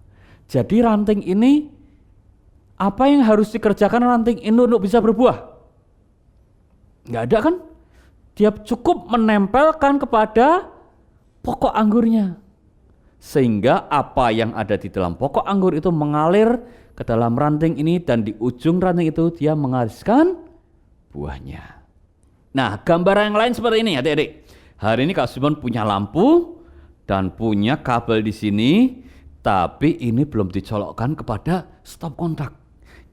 Jadi ranting ini, apa yang harus dikerjakan ranting ini untuk bisa berbuah? Enggak ada kan? Dia cukup menempelkan kepada pokok anggurnya. Sehingga apa yang ada di dalam pokok anggur itu mengalir ke dalam ranting ini dan di ujung ranting itu dia menghasilkan buahnya. Nah, gambaran yang lain seperti ini adik-adik. Hari ini Kak Simon punya lampu dan punya kabel di sini, tapi ini belum dicolokkan kepada stop kontak.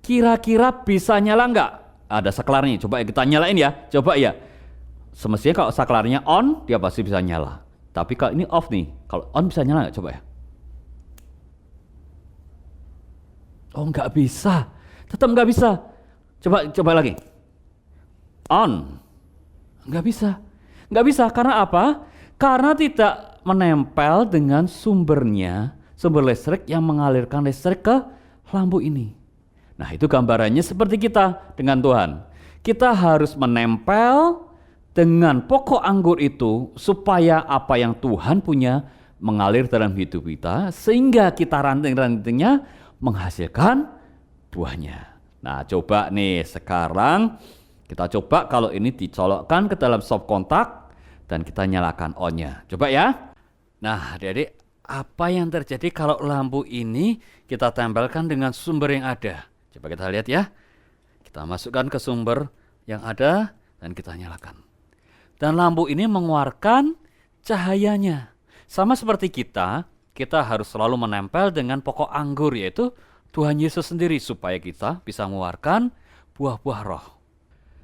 Kira-kira bisa nyala enggak? Ada saklarnya, coba kita nyalain ya, coba ya. Semestinya kalau saklarnya on, dia pasti bisa nyala. Tapi kalau ini off nih, kalau on bisa nyala nggak? Coba ya. Oh nggak bisa, tetap nggak bisa. Coba lagi. On, nggak bisa. Nggak bisa karena apa? Karena tidak menempel dengan sumbernya, sumber listrik yang mengalirkan listrik ke lampu ini. Nah itu gambarannya seperti kita dengan Tuhan. Kita harus menempel dengan pokok anggur itu supaya apa yang Tuhan punya mengalir dalam hidup kita sehingga kita ranting-rantingnya menghasilkan buahnya. Nah coba nih sekarang kita coba kalau ini dicolokkan ke dalam stop kontak dan kita nyalakan on-nya. Coba ya. Nah, adik-adik, apa yang terjadi kalau lampu ini kita tempelkan dengan sumber yang ada? Coba kita lihat ya. Kita masukkan ke sumber yang ada dan kita nyalakan. Dan lampu ini mengeluarkan cahayanya. Sama seperti kita harus selalu menempel dengan pokok anggur, yaitu Tuhan Yesus sendiri, supaya kita bisa mengeluarkan buah-buah roh.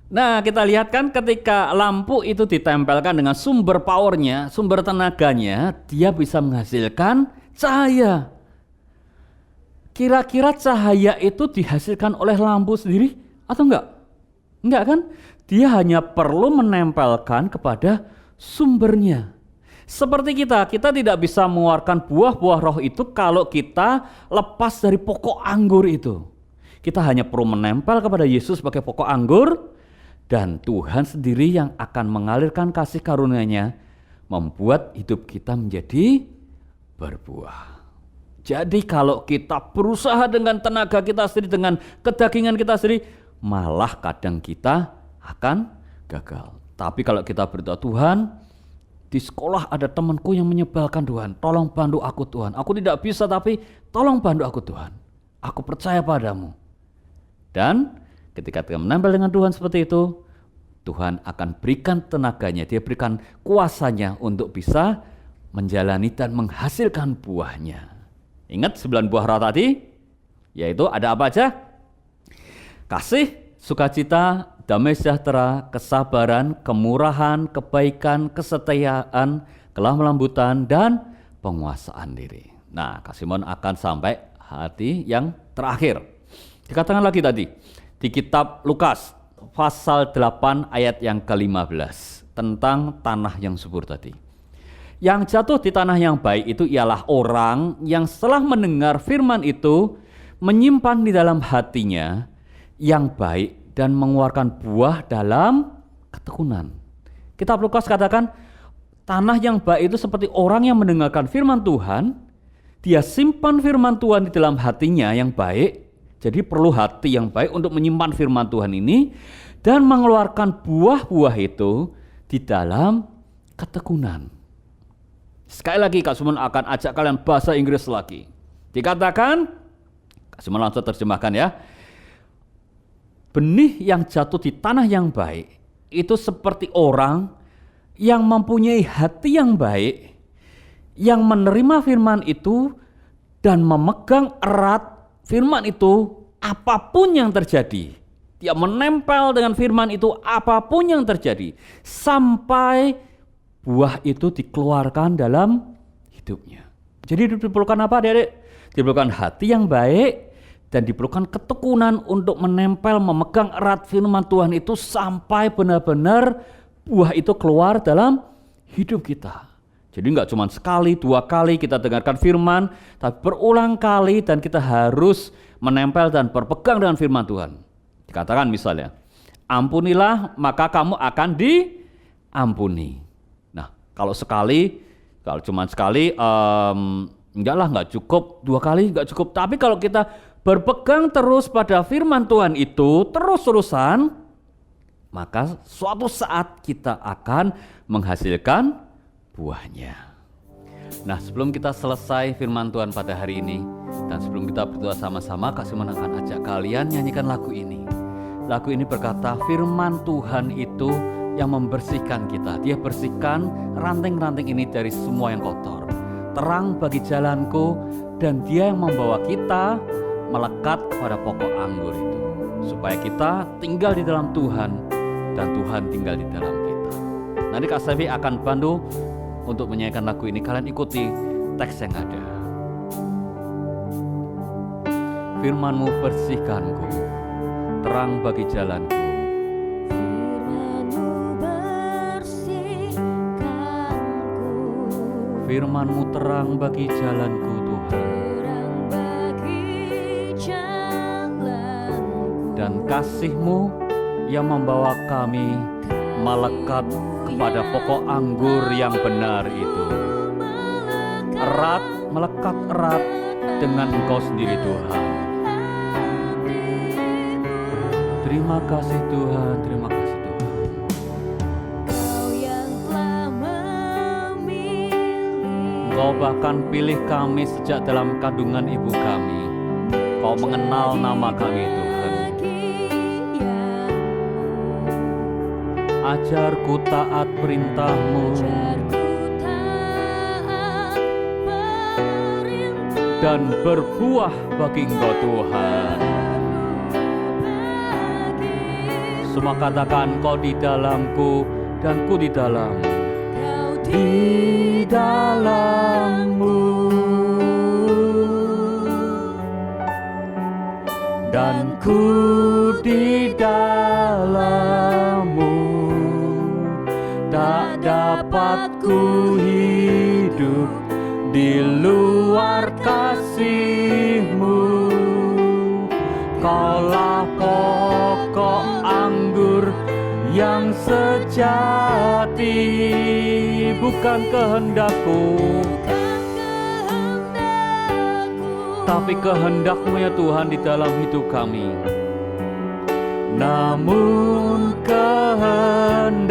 Nah, kita lihat kan ketika lampu itu ditempelkan dengan sumber powernya, sumber tenaganya, dia bisa menghasilkan cahaya. Kira-kira cahaya itu dihasilkan oleh lampu sendiri atau enggak? Enggak kan? Dia hanya perlu menempelkan kepada sumbernya. Seperti kita tidak bisa mengeluarkan buah-buah roh itu kalau kita lepas dari pokok anggur itu. Kita hanya perlu menempel kepada Yesus sebagai pokok anggur, dan Tuhan sendiri yang akan mengalirkan kasih karunia-Nya, membuat hidup kita menjadi berbuah. Jadi kalau kita berusaha dengan tenaga kita sendiri, dengan kedagingan kita sendiri, malah kadang kita akan gagal. Tapi kalau kita berdoa, Tuhan, di sekolah ada temanku yang menyebalkan Tuhan, tolong bantu aku Tuhan. Aku tidak bisa tapi tolong bantu aku Tuhan. Aku percaya padamu. Dan ketika kita menempel dengan Tuhan seperti itu, Tuhan akan berikan tenaganya, dia berikan kuasanya untuk bisa menjalani dan menghasilkan buahnya. Ingat 9 buah roh tadi? Yaitu ada apa aja? Kasih, sukacita, damai sejahtera, kesabaran, kemurahan, kebaikan, kesetiaan, kelembutan, dan penguasaan diri. Nah, Kak Simon akan sampai hati yang terakhir. Dikatakan lagi tadi, di kitab Lukas, pasal 8 ayat yang ke-15, tentang tanah yang subur tadi. Yang jatuh di tanah yang baik itu ialah orang yang setelah mendengar firman itu, menyimpan di dalam hatinya yang baik dan mengeluarkan buah dalam ketekunan. Kitab Lukas katakan, tanah yang baik itu seperti orang yang mendengarkan firman Tuhan, dia simpan firman Tuhan di dalam hatinya yang baik. Jadi perlu hati yang baik untuk menyimpan firman Tuhan ini dan mengeluarkan buah-buah itu di dalam ketekunan. Sekali lagi Kak Simon akan ajak kalian bahasa Inggris lagi. Dikatakan, Kak Simon langsung terjemahkan ya. Benih yang jatuh di tanah yang baik itu seperti orang yang mempunyai hati yang baik, yang menerima firman itu dan memegang erat firman itu apapun yang terjadi. Dia menempel dengan firman itu apapun yang terjadi, sampai buah itu dikeluarkan dalam hidupnya. Jadi diperlukan apa, adik-adik? Diperlukan hati yang baik dan diperlukan ketekunan untuk menempel, memegang erat firman Tuhan itu sampai benar-benar buah itu keluar dalam hidup kita. Jadi enggak cuma sekali, 2 kali kita dengarkan firman, tapi berulang kali dan kita harus menempel dan berpegang dengan firman Tuhan. Dikatakan misalnya, ampunilah maka kamu akan diampuni. Nah, kalau cuma sekali, enggak cukup, 2 kali enggak cukup. Tapi kalau kita berpegang terus pada firman Tuhan itu terus-terusan, maka suatu saat kita akan menghasilkan buahnya. Nah, sebelum kita selesai firman Tuhan pada hari ini dan sebelum kita berdoa sama-sama, Kak Simon akan ajak kalian nyanyikan lagu ini. Lagu ini berkata, firman Tuhan itu yang membersihkan kita. Dia bersihkan ranting-ranting ini dari semua yang kotor. Terang bagi jalanku, dan dia yang membawa kita melekat kepada pokok anggur itu, supaya kita tinggal di dalam Tuhan dan Tuhan tinggal di dalam kita. Nanti Kak Sevi akan bantu untuk menyanyikan lagu ini. Kalian ikuti teks yang ada. Firman-Mu bersihkanku, terang bagi jalanku. Firman-Mu terang bagi jalanku, Tuhan. Dan kasih-Mu yang membawa kami melekat kepada pokok anggur yang benar itu. Erat, melekat erat dengan Engkau sendiri, Tuhan. Terima kasih Tuhan, terima kasih Tuhan. Engkau bahkan pilih kami sejak dalam kandungan ibu kami. Kau mengenal nama kami, Tuhan. Ajarku taat perintah-Mu dan berbuah bagi Engkau, Tuhan. Semua katakan, Kau di dalamku dan ku di dalam-Mu. Di dalam-Mu dan ku di dalam-Mu, tak dapat ku hidup di luar kasih-Mu. Kaulah pokok anggur yang sejati, bukan kehendakku, tapi kehendak-Mu ya Tuhan di dalam hidup kami. Namun kehendak-Mu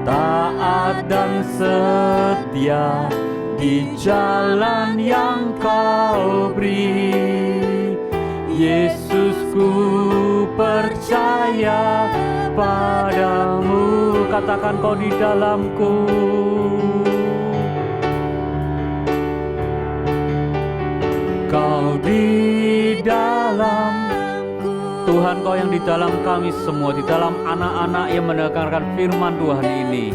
taat dan setia di jalan yang Kau beri. Yesusku percaya padamu. Katakan, Kau di dalamku. Kau di dalam Tuhan, Kau yang di dalam kami semua, di dalam anak-anak yang mendengarkan firman Tuhan ini.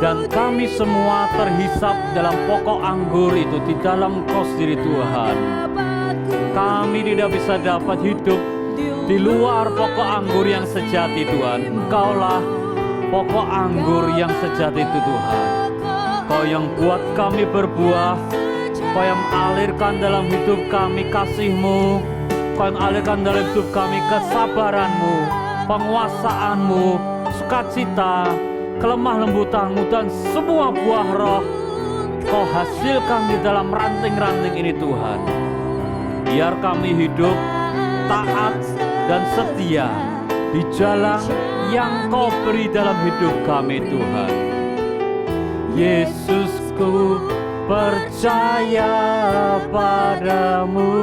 Dan kami semua terhisap dalam pokok anggur itu, di dalam Kau sendiri Tuhan. Kami tidak bisa dapat hidup di luar pokok anggur yang sejati, Tuhan. Engkaulah pokok anggur yang sejati itu, Tuhan. Kau yang buat kami berbuah, Kau yang alirkan dalam hidup kami kasih-Mu, Kau yang alirkan dalam hidup kami kesabaran-Mu, penguasaan-Mu, sukacita, kelemah lembutan-Mu, dan semua buah roh Kau hasilkan di dalam ranting-ranting ini, Tuhan. Biar kami hidup taat dan setia di jalan yang Kau beri dalam hidup kami, Tuhan. Yesusku percaya padamu,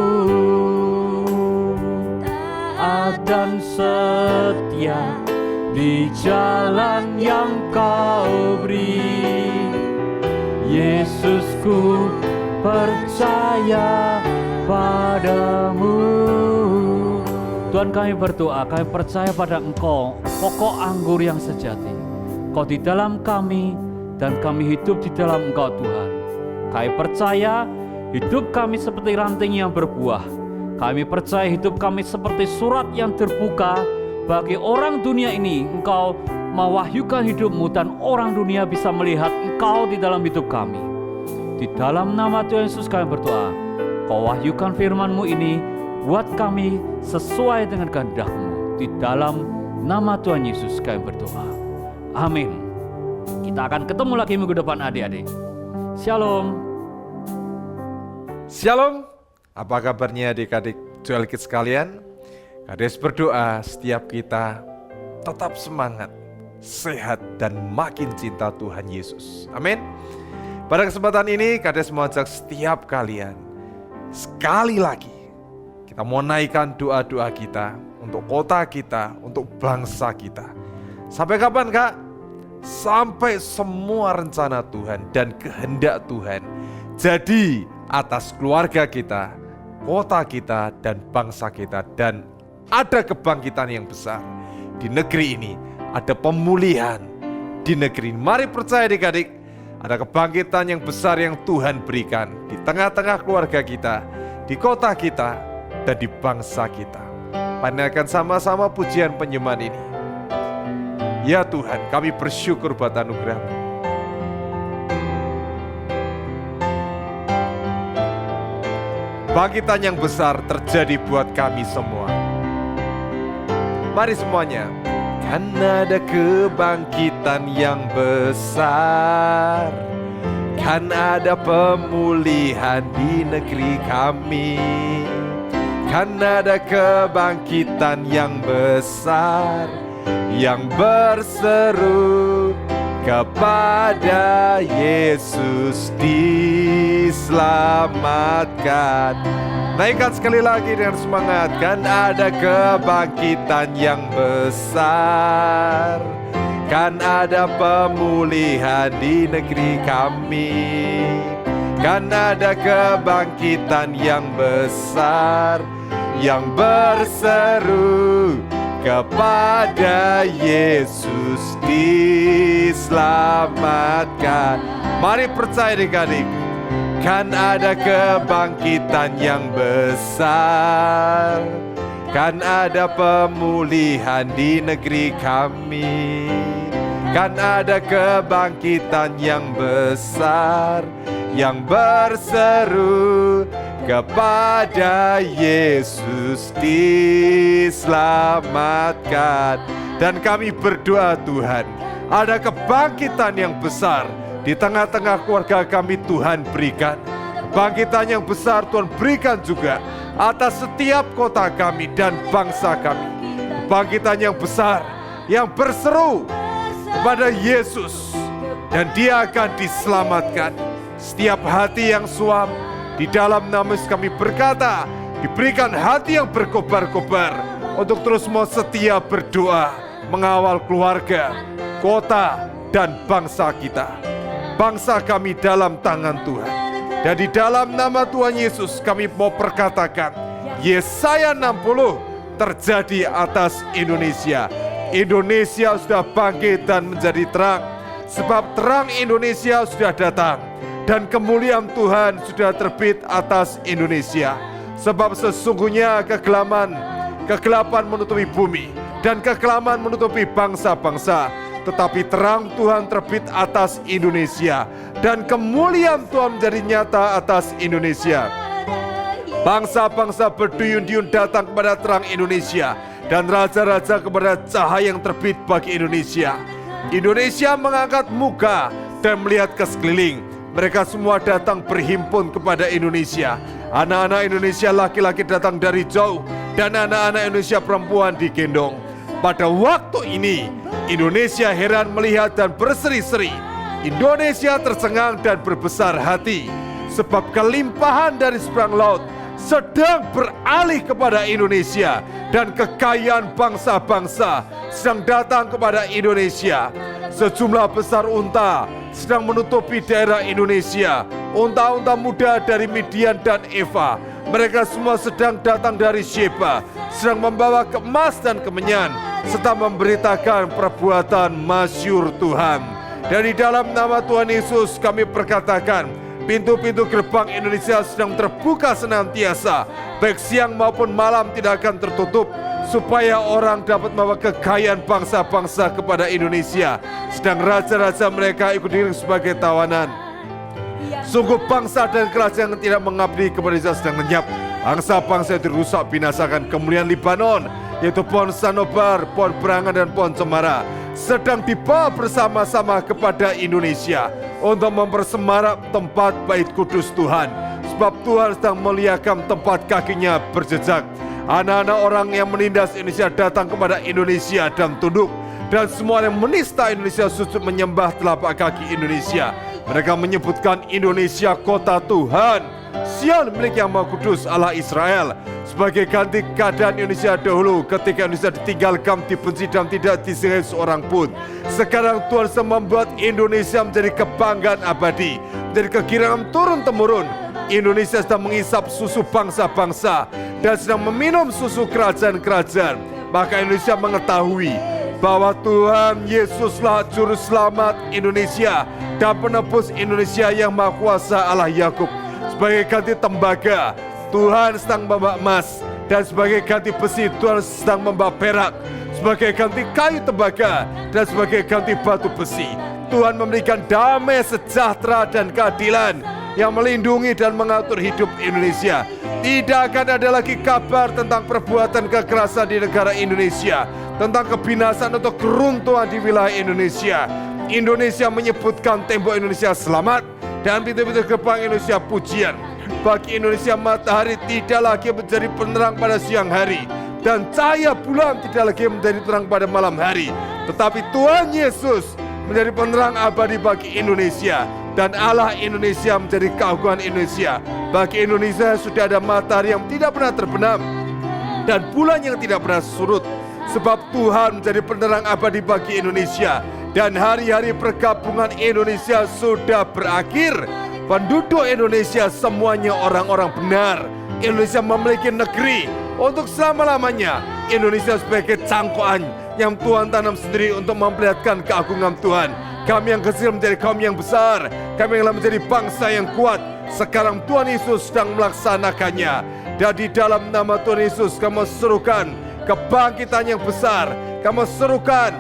taat dan setia di jalan yang Kau beri. Yesusku percaya padamu. Tuhan, kami berdoa, kami percaya pada Engkau, pokok anggur yang sejati. Kau di dalam kami dan kami hidup di dalam Engkau, Tuhan. Kami percaya hidup kami seperti ranting yang berbuah. Kami percaya hidup kami seperti surat yang terbuka bagi orang dunia ini. Engkau mewahyukan hidup-Mu dan orang dunia bisa melihat Engkau di dalam hidup kami. Di dalam nama Tuhan Yesus kami berdoa, Kau wahyukan firman-Mu ini buat kami sesuai dengan kehendak-Mu. Di dalam nama Tuhan Yesus kami berdoa. Amin. Kita akan ketemu lagi minggu depan, adik-adik. Shalom. Shalom. Apa kabarnya adik-adik Joel Kids sekalian? Kades berdoa setiap kita tetap semangat, sehat, dan makin cinta Tuhan Yesus. Amin. Pada kesempatan ini Kades mau ajak setiap kalian sekali lagi kita mau naikkan doa-doa kita untuk kota kita, untuk bangsa kita. Sampai kapan, Kak? Sampai semua rencana Tuhan dan kehendak Tuhan jadi atas keluarga kita, kota kita, dan bangsa kita. Dan ada kebangkitan yang besar di negeri ini. Ada pemulihan di negeri ini. Mari percaya adik-adik, ada kebangkitan yang besar yang Tuhan berikan di tengah-tengah keluarga kita, di kota kita, dan di bangsa kita. Panjatkan sama-sama pujian penyembahan ini. Ya Tuhan, kami bersyukur buat anugerah-Mu. Bangkitan yang besar terjadi buat kami semua. Mari semuanya. Kan ada kebangkitan yang besar, kan ada pemulihan di negeri kami, kan ada kebangkitan yang besar yang berseru kepada Yesus diselamatkan. Naikkan sekali lagi dengan semangat. Kan ada kebangkitan yang besar, kan ada pemulihan di negeri kami, kan ada kebangkitan yang besar yang berseru kepada Yesus diselamatkan. Mari percaya adik-adik, kan ada kebangkitan yang besar, kan ada pemulihan di negeri kami, kan ada kebangkitan yang besar yang berseru kepada Yesus diselamatkan. Dan kami berdoa, Tuhan, ada kebangkitan yang besar di tengah-tengah keluarga kami. Tuhan berikan kebangkitan yang besar, Tuhan berikan juga atas setiap kota kami dan bangsa kami. Kebangkitan yang besar yang berseru kepada Yesus, dan Dia akan diselamatkan. Setiap hati yang suam, di dalam nama Yesus kami berkata, diberikan hati yang berkobar-kobar untuk terus mau setia berdoa, mengawal keluarga, kota, dan bangsa kita. Bangsa kami dalam tangan Tuhan. Dan di dalam nama Tuhan Yesus kami mau perkatakan, Yesaya 60 terjadi atas Indonesia. Indonesia sudah bangkit dan menjadi terang, sebab terang Indonesia sudah datang, dan kemuliaan Tuhan sudah terbit atas Indonesia. Sebab sesungguhnya kegelapan menutupi bumi, dan kekelaman menutupi bangsa-bangsa, tetapi terang Tuhan terbit atas Indonesia, dan kemuliaan Tuhan menjadi nyata atas Indonesia. Bangsa-bangsa berduyun-duyun datang kepada terang Indonesia, dan raja-raja kepada cahaya yang terbit bagi Indonesia. Indonesia mengangkat muka dan melihat ke sekeliling. Mereka semua datang berhimpun kepada Indonesia. Anak-anak Indonesia laki-laki datang dari jauh, dan anak-anak Indonesia perempuan digendong. Pada waktu ini, Indonesia heran melihat dan berseri-seri. Indonesia tercengang dan berbesar hati, sebab kelimpahan dari seberang laut sedang beralih kepada Indonesia, dan kekayaan bangsa-bangsa sedang datang kepada Indonesia. Sejumlah besar unta sedang menutupi daerah Indonesia. Unta-unta muda dari Midian dan Eva, mereka semua sedang datang dari Sheba, sedang membawa kemas dan kemenyan, serta memberitakan perbuatan masyhur Tuhan. Dan di dalam nama Tuhan Yesus kami perkatakan, pintu-pintu gerbang Indonesia sedang terbuka senantiasa, baik siang maupun malam tidak akan tertutup, supaya orang dapat membawa kekayaan bangsa-bangsa kepada Indonesia, sedang raja-raja mereka ikut diri sebagai tawanan. Sungguh bangsa dan kerajaan yang tidak mengabdi kepada Indonesia sedang lenyap. Bangsa-bangsa itu rusak binasakan. Kemuliaan Libanon, yaitu pohon Sanobar, pohon Berangan, dan pohon Cemara, sedang dibawa bersama-sama kepada Indonesia untuk mempersemarak tempat bait kudus Tuhan. Sebab Tuhan sedang melihatkan tempat kakinya berjejak. Anak-anak orang yang menindas Indonesia datang kepada Indonesia dan tunduk, dan semua yang menista Indonesia sujud menyembah telapak kaki Indonesia. Mereka menyebutkan Indonesia kota Tuhan, Sion milik Yang Maha Kudus Allah Israel. Sebagai ganti keadaan Indonesia dahulu, ketika Indonesia ditinggalkan, dibenci, dan tidak disinggahi seorang pun, sekarang Tuhan sedang membuat Indonesia menjadi kebanggaan abadi, menjadi kegirangan turun-temurun. Indonesia sedang mengisap susu bangsa-bangsa dan sedang meminum susu kerajaan-kerajaan. Maka Indonesia mengetahui bahwa Tuhan Yesuslah Juru Selamat Indonesia dan penebus Indonesia yang Maha Kuasa Allah Yakub. Sebagai ganti tembaga, Tuhan sedang membawa emas, dan sebagai ganti besi, Tuhan sedang membawa perak. Sebagai ganti kayu tembaga dan sebagai ganti batu besi, Tuhan memberikan damai, sejahtera, dan keadilan yang melindungi dan mengatur hidup Indonesia. Tidak akan ada lagi kabar tentang perbuatan kekerasan di negara Indonesia, tentang kebinasaan atau keruntuhan di wilayah Indonesia. Indonesia menyebutkan tembok Indonesia selamat, dan pintu-pintu gerbang Indonesia pujian. Bagi Indonesia, matahari tidak lagi menjadi penerang pada siang hari, dan cahaya bulan tidak lagi menjadi terang pada malam hari. Tetapi Tuhan Yesus menjadi penerang abadi bagi Indonesia. Dan Allah Indonesia menjadi keagungan Indonesia. Bagi Indonesia sudah ada matahari yang tidak pernah terbenam dan bulan yang tidak pernah surut. Sebab Tuhan menjadi penerang abadi bagi Indonesia. Dan hari-hari perkabungan Indonesia sudah berakhir. Penduduk Indonesia semuanya orang-orang benar. Indonesia memiliki negeri untuk selama-lamanya. Indonesia sebagai cangkokan yang Tuhan tanam sendiri untuk memperlihatkan keagungan Tuhan. Kami yang kecil menjadi kaum yang besar. Kami yang menjadi bangsa yang kuat. Sekarang Tuhan Yesus sedang melaksanakannya. Dan di dalam nama Tuhan Yesus kami serukan kebangkitan yang besar. Kami serukan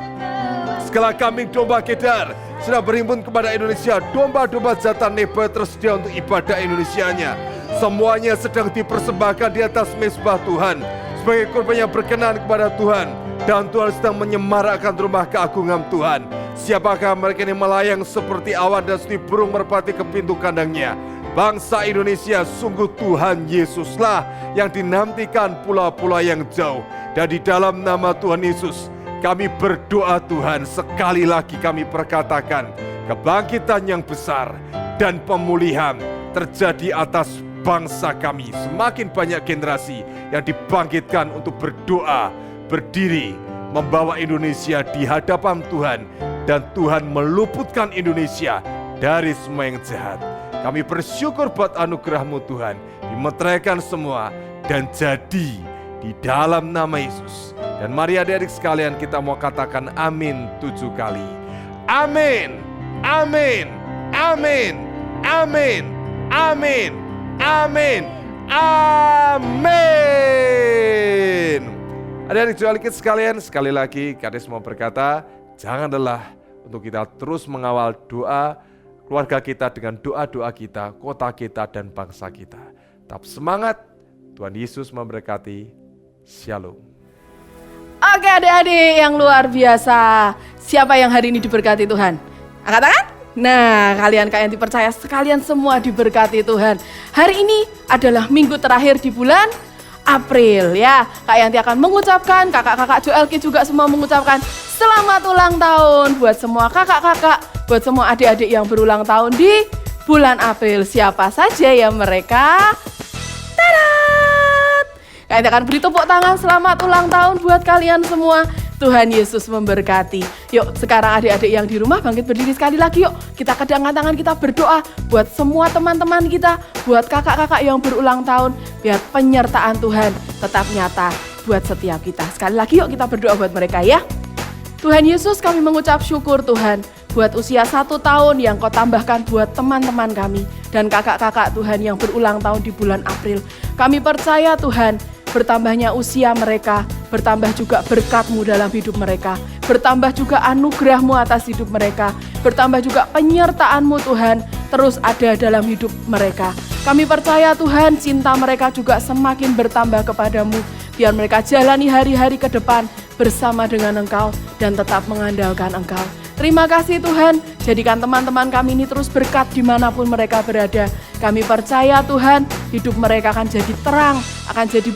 segala kambing domba kedar sudah berhimpun kepada Indonesia. Domba-domba jantan Nebat tersedia untuk ibadah Indonesianya. Semuanya sedang dipersembahkan di atas mezbah Tuhan sebagai korban yang berkenan kepada Tuhan. Dan Tuhan sedang menyemarakkan rumah keagungan Tuhan. Siapakah mereka yang melayang seperti awan dan seperti burung merpati ke pintu kandangnya? Bangsa Indonesia, sungguh Tuhan Yesuslah yang dinantikan pula-pula yang jauh. Dan di dalam nama Tuhan Yesus, kami berdoa Tuhan, sekali lagi kami perkatakan, kebangkitan yang besar dan pemulihan terjadi atas bangsa kami. Semakin banyak generasi yang dibangkitkan untuk berdoa, berdiri, membawa Indonesia di hadapan Tuhan. Dan Tuhan meluputkan Indonesia dari semua yang jahat. Kami bersyukur buat anugerah-Mu Tuhan. Dimeteraikan semua dan jadi di dalam nama Yesus. Dan mari adik-adik sekalian kita mau katakan amin 7 kali. Amin, amin, amin, amin, amin, amin, amin. Adik-adik joalikit sekalian, sekali lagi Kades mau berkata, jangan lelah untuk kita terus mengawal doa keluarga kita dengan doa-doa kita, kota kita dan bangsa kita. Tetap semangat, Tuhan Yesus memberkati. Shalom. Oke adik-adik yang luar biasa. Siapa yang hari ini diberkati Tuhan? Angkat tangan? Nah, kalian dipercaya sekalian semua diberkati Tuhan. Hari ini adalah minggu terakhir di bulan April ya. Kak Yanti akan mengucapkan, kakak-kakak Joelki juga semua mengucapkan selamat ulang tahun buat semua kakak-kakak, buat semua adik-adik yang berulang tahun di bulan April. Siapa saja ya mereka? Tadat! Kak Yanti akan beri tepuk tangan selamat ulang tahun buat kalian semua. Tuhan Yesus memberkati. Yuk sekarang adik-adik yang di rumah bangkit berdiri sekali lagi yuk. Kita kedangkan tangan, kita berdoa buat semua teman-teman kita, buat kakak-kakak yang berulang tahun. Biar penyertaan Tuhan tetap nyata buat setiap kita. Sekali lagi yuk kita berdoa buat mereka ya. Tuhan Yesus, kami mengucap syukur Tuhan buat usia 1 tahun yang Kau tambahkan buat teman-teman kami dan kakak-kakak Tuhan yang berulang tahun di bulan April. Kami percaya Tuhan, bertambahnya usia mereka, bertambah juga berkat-Mu dalam hidup mereka, bertambah juga anugerah-Mu atas hidup mereka, bertambah juga penyertaan-Mu Tuhan terus ada dalam hidup mereka. Kami percaya Tuhan, cinta mereka juga semakin bertambah kepadamu, biar mereka jalani hari-hari ke depan bersama dengan Engkau dan tetap mengandalkan Engkau. Terima kasih Tuhan, jadikan teman-teman kami ini terus berkat dimanapun mereka berada. Kami percaya Tuhan, hidup mereka akan jadi terang, akan jadi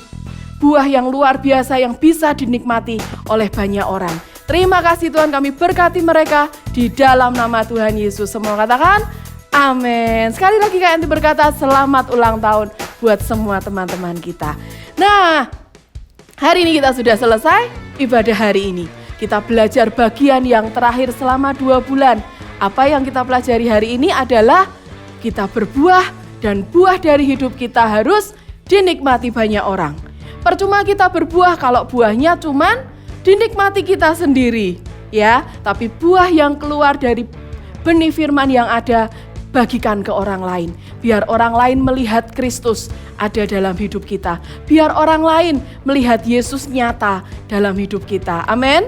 buah yang luar biasa yang bisa dinikmati oleh banyak orang. Terima kasih Tuhan, kami berkati mereka di dalam nama Tuhan Yesus. Semua katakan amin. Sekali lagi Kak Yanti berkata selamat ulang tahun buat semua teman-teman kita. Nah, hari ini kita sudah selesai ibadah hari ini. Kita belajar bagian yang terakhir selama 2 bulan. Apa yang kita pelajari hari ini adalah kita berbuah dan buah dari hidup kita harus dinikmati banyak orang. Percuma kita berbuah kalau buahnya cuman dinikmati kita sendiri, ya. Tapi buah yang keluar dari benih firman yang ada, bagikan ke orang lain. Biar orang lain melihat Kristus ada dalam hidup kita. Biar orang lain melihat Yesus nyata dalam hidup kita. Amin.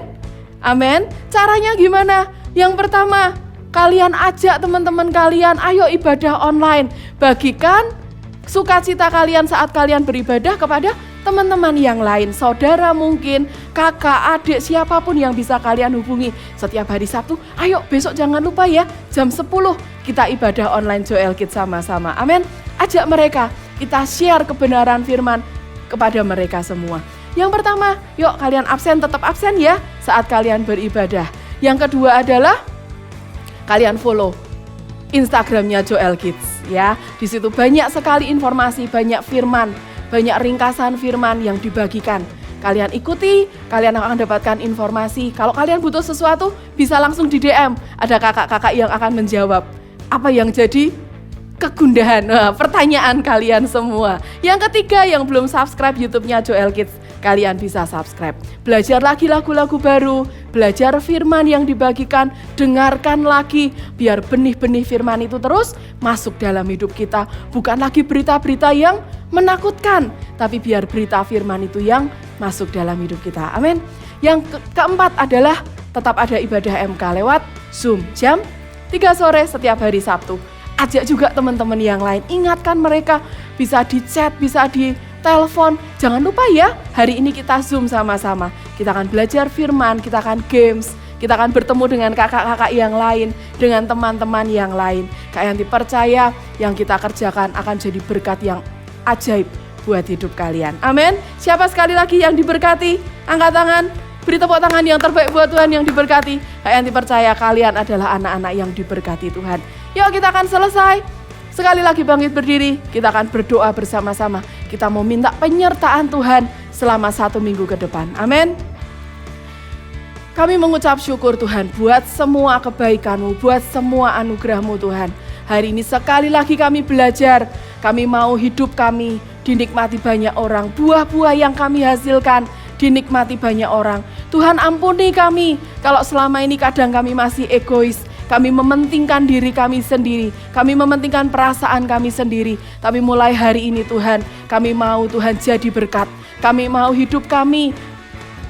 Amin. Caranya gimana? Yang pertama, kalian ajak teman-teman kalian, ayo ibadah online. Bagikan sukacita kalian saat kalian beribadah kepada teman-teman yang lain, saudara mungkin, kakak, adik, siapapun yang bisa kalian hubungi. Setiap hari Sabtu, ayo besok jangan lupa ya, jam 10 kita ibadah online Joel Kids sama-sama. Amin. Ajak mereka, kita share kebenaran firman kepada mereka semua. Yang pertama, yuk kalian absen, tetap absen ya saat kalian beribadah. Yang kedua adalah kalian follow Instagramnya Joel Kids ya. Di situ banyak sekali informasi, banyak firman, banyak ringkasan firman yang dibagikan. Kalian ikuti, kalian akan dapatkan informasi. Kalau kalian butuh sesuatu, bisa langsung di DM. Ada kakak-kakak yang akan menjawab apa yang jadi kegundahan pertanyaan kalian semua. Yang ketiga, yang belum subscribe YouTube-nya Joel Kids, kalian bisa subscribe. Belajar lagi lagu-lagu baru, belajar firman yang dibagikan, dengarkan lagi, biar benih-benih firman itu terus masuk dalam hidup kita. Bukan lagi berita-berita yang menakutkan, tapi biar berita firman itu yang masuk dalam hidup kita. Amin. Yang keempat adalah tetap ada ibadah MK lewat Zoom jam 3 sore setiap hari Sabtu. Ajak juga teman-teman yang lain, ingatkan mereka, bisa di chat, bisa di telepon. Jangan lupa ya, hari ini kita Zoom sama-sama. Kita akan belajar firman, kita akan games, kita akan bertemu dengan kakak-kakak yang lain, dengan teman-teman yang lain. Kak Yanti percaya yang kita kerjakan akan jadi berkat yang ajaib buat hidup kalian. Amin. Siapa sekali lagi yang diberkati? Angkat tangan, beri tepuk tangan yang terbaik buat Tuhan yang diberkati. Kak Yanti percaya kalian adalah anak-anak yang diberkati Tuhan. Yuk kita akan selesai. Sekali lagi bangkit berdiri, kita akan berdoa bersama-sama. Kita mau minta penyertaan Tuhan selama 1 minggu ke depan. Amin. Kami mengucap syukur Tuhan buat semua kebaikan-Mu, buat semua anugerah-Mu Tuhan. Hari ini sekali lagi kami belajar, kami mau hidup kami dinikmati banyak orang, buah-buah yang kami hasilkan dinikmati banyak orang. Tuhan ampuni kami kalau selama ini kadang kami masih egois, kami mementingkan diri kami sendiri, kami mementingkan perasaan kami sendiri. Tapi mulai hari ini Tuhan, kami mau Tuhan jadi berkat, kami mau hidup kami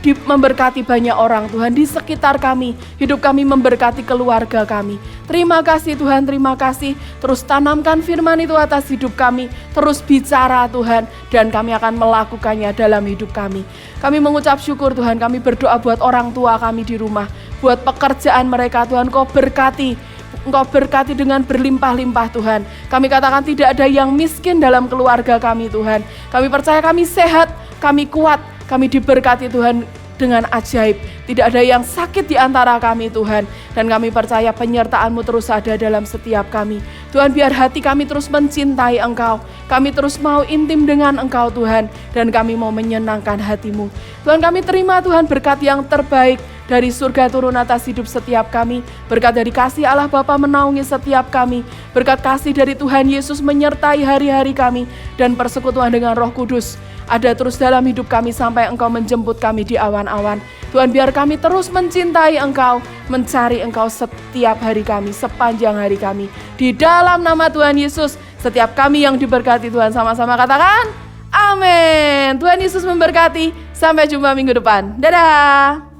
memberkati banyak orang Tuhan di sekitar kami, hidup kami memberkati keluarga kami. Terima kasih Tuhan, terima kasih. Terus tanamkan firman itu atas hidup kami, terus bicara Tuhan, dan kami akan melakukannya dalam hidup kami. Kami mengucap syukur Tuhan, kami berdoa buat orang tua kami di rumah, buat pekerjaan mereka Tuhan, Kau berkati. Engkau berkati dengan berlimpah-limpah Tuhan. Kami katakan tidak ada yang miskin dalam keluarga kami Tuhan. Kami percaya kami sehat, kami kuat, kami diberkati Tuhan dengan ajaib. Tidak ada yang sakit di antara kami Tuhan. Dan kami percaya penyertaan-Mu terus ada dalam setiap kami. Tuhan, biar hati kami terus mencintai Engkau. Kami terus mau intim dengan Engkau Tuhan. Dan kami mau menyenangkan hati-Mu. Tuhan, kami terima Tuhan berkat yang terbaik dari surga turun atas hidup setiap kami. Berkat dari kasih Allah Bapa menaungi setiap kami. Berkat kasih dari Tuhan Yesus menyertai hari-hari kami. Dan persekutuan dengan Roh Kudus ada terus dalam hidup kami sampai Engkau menjemput kami di awan-awan. Tuhan, biar kami terus mencintai Engkau, mencari Engkau setiap hari kami, sepanjang hari kami. Di dalam nama Tuhan Yesus, setiap kami yang diberkati Tuhan, sama-sama katakan amin. Tuhan Yesus memberkati. Sampai jumpa minggu depan. Dadah.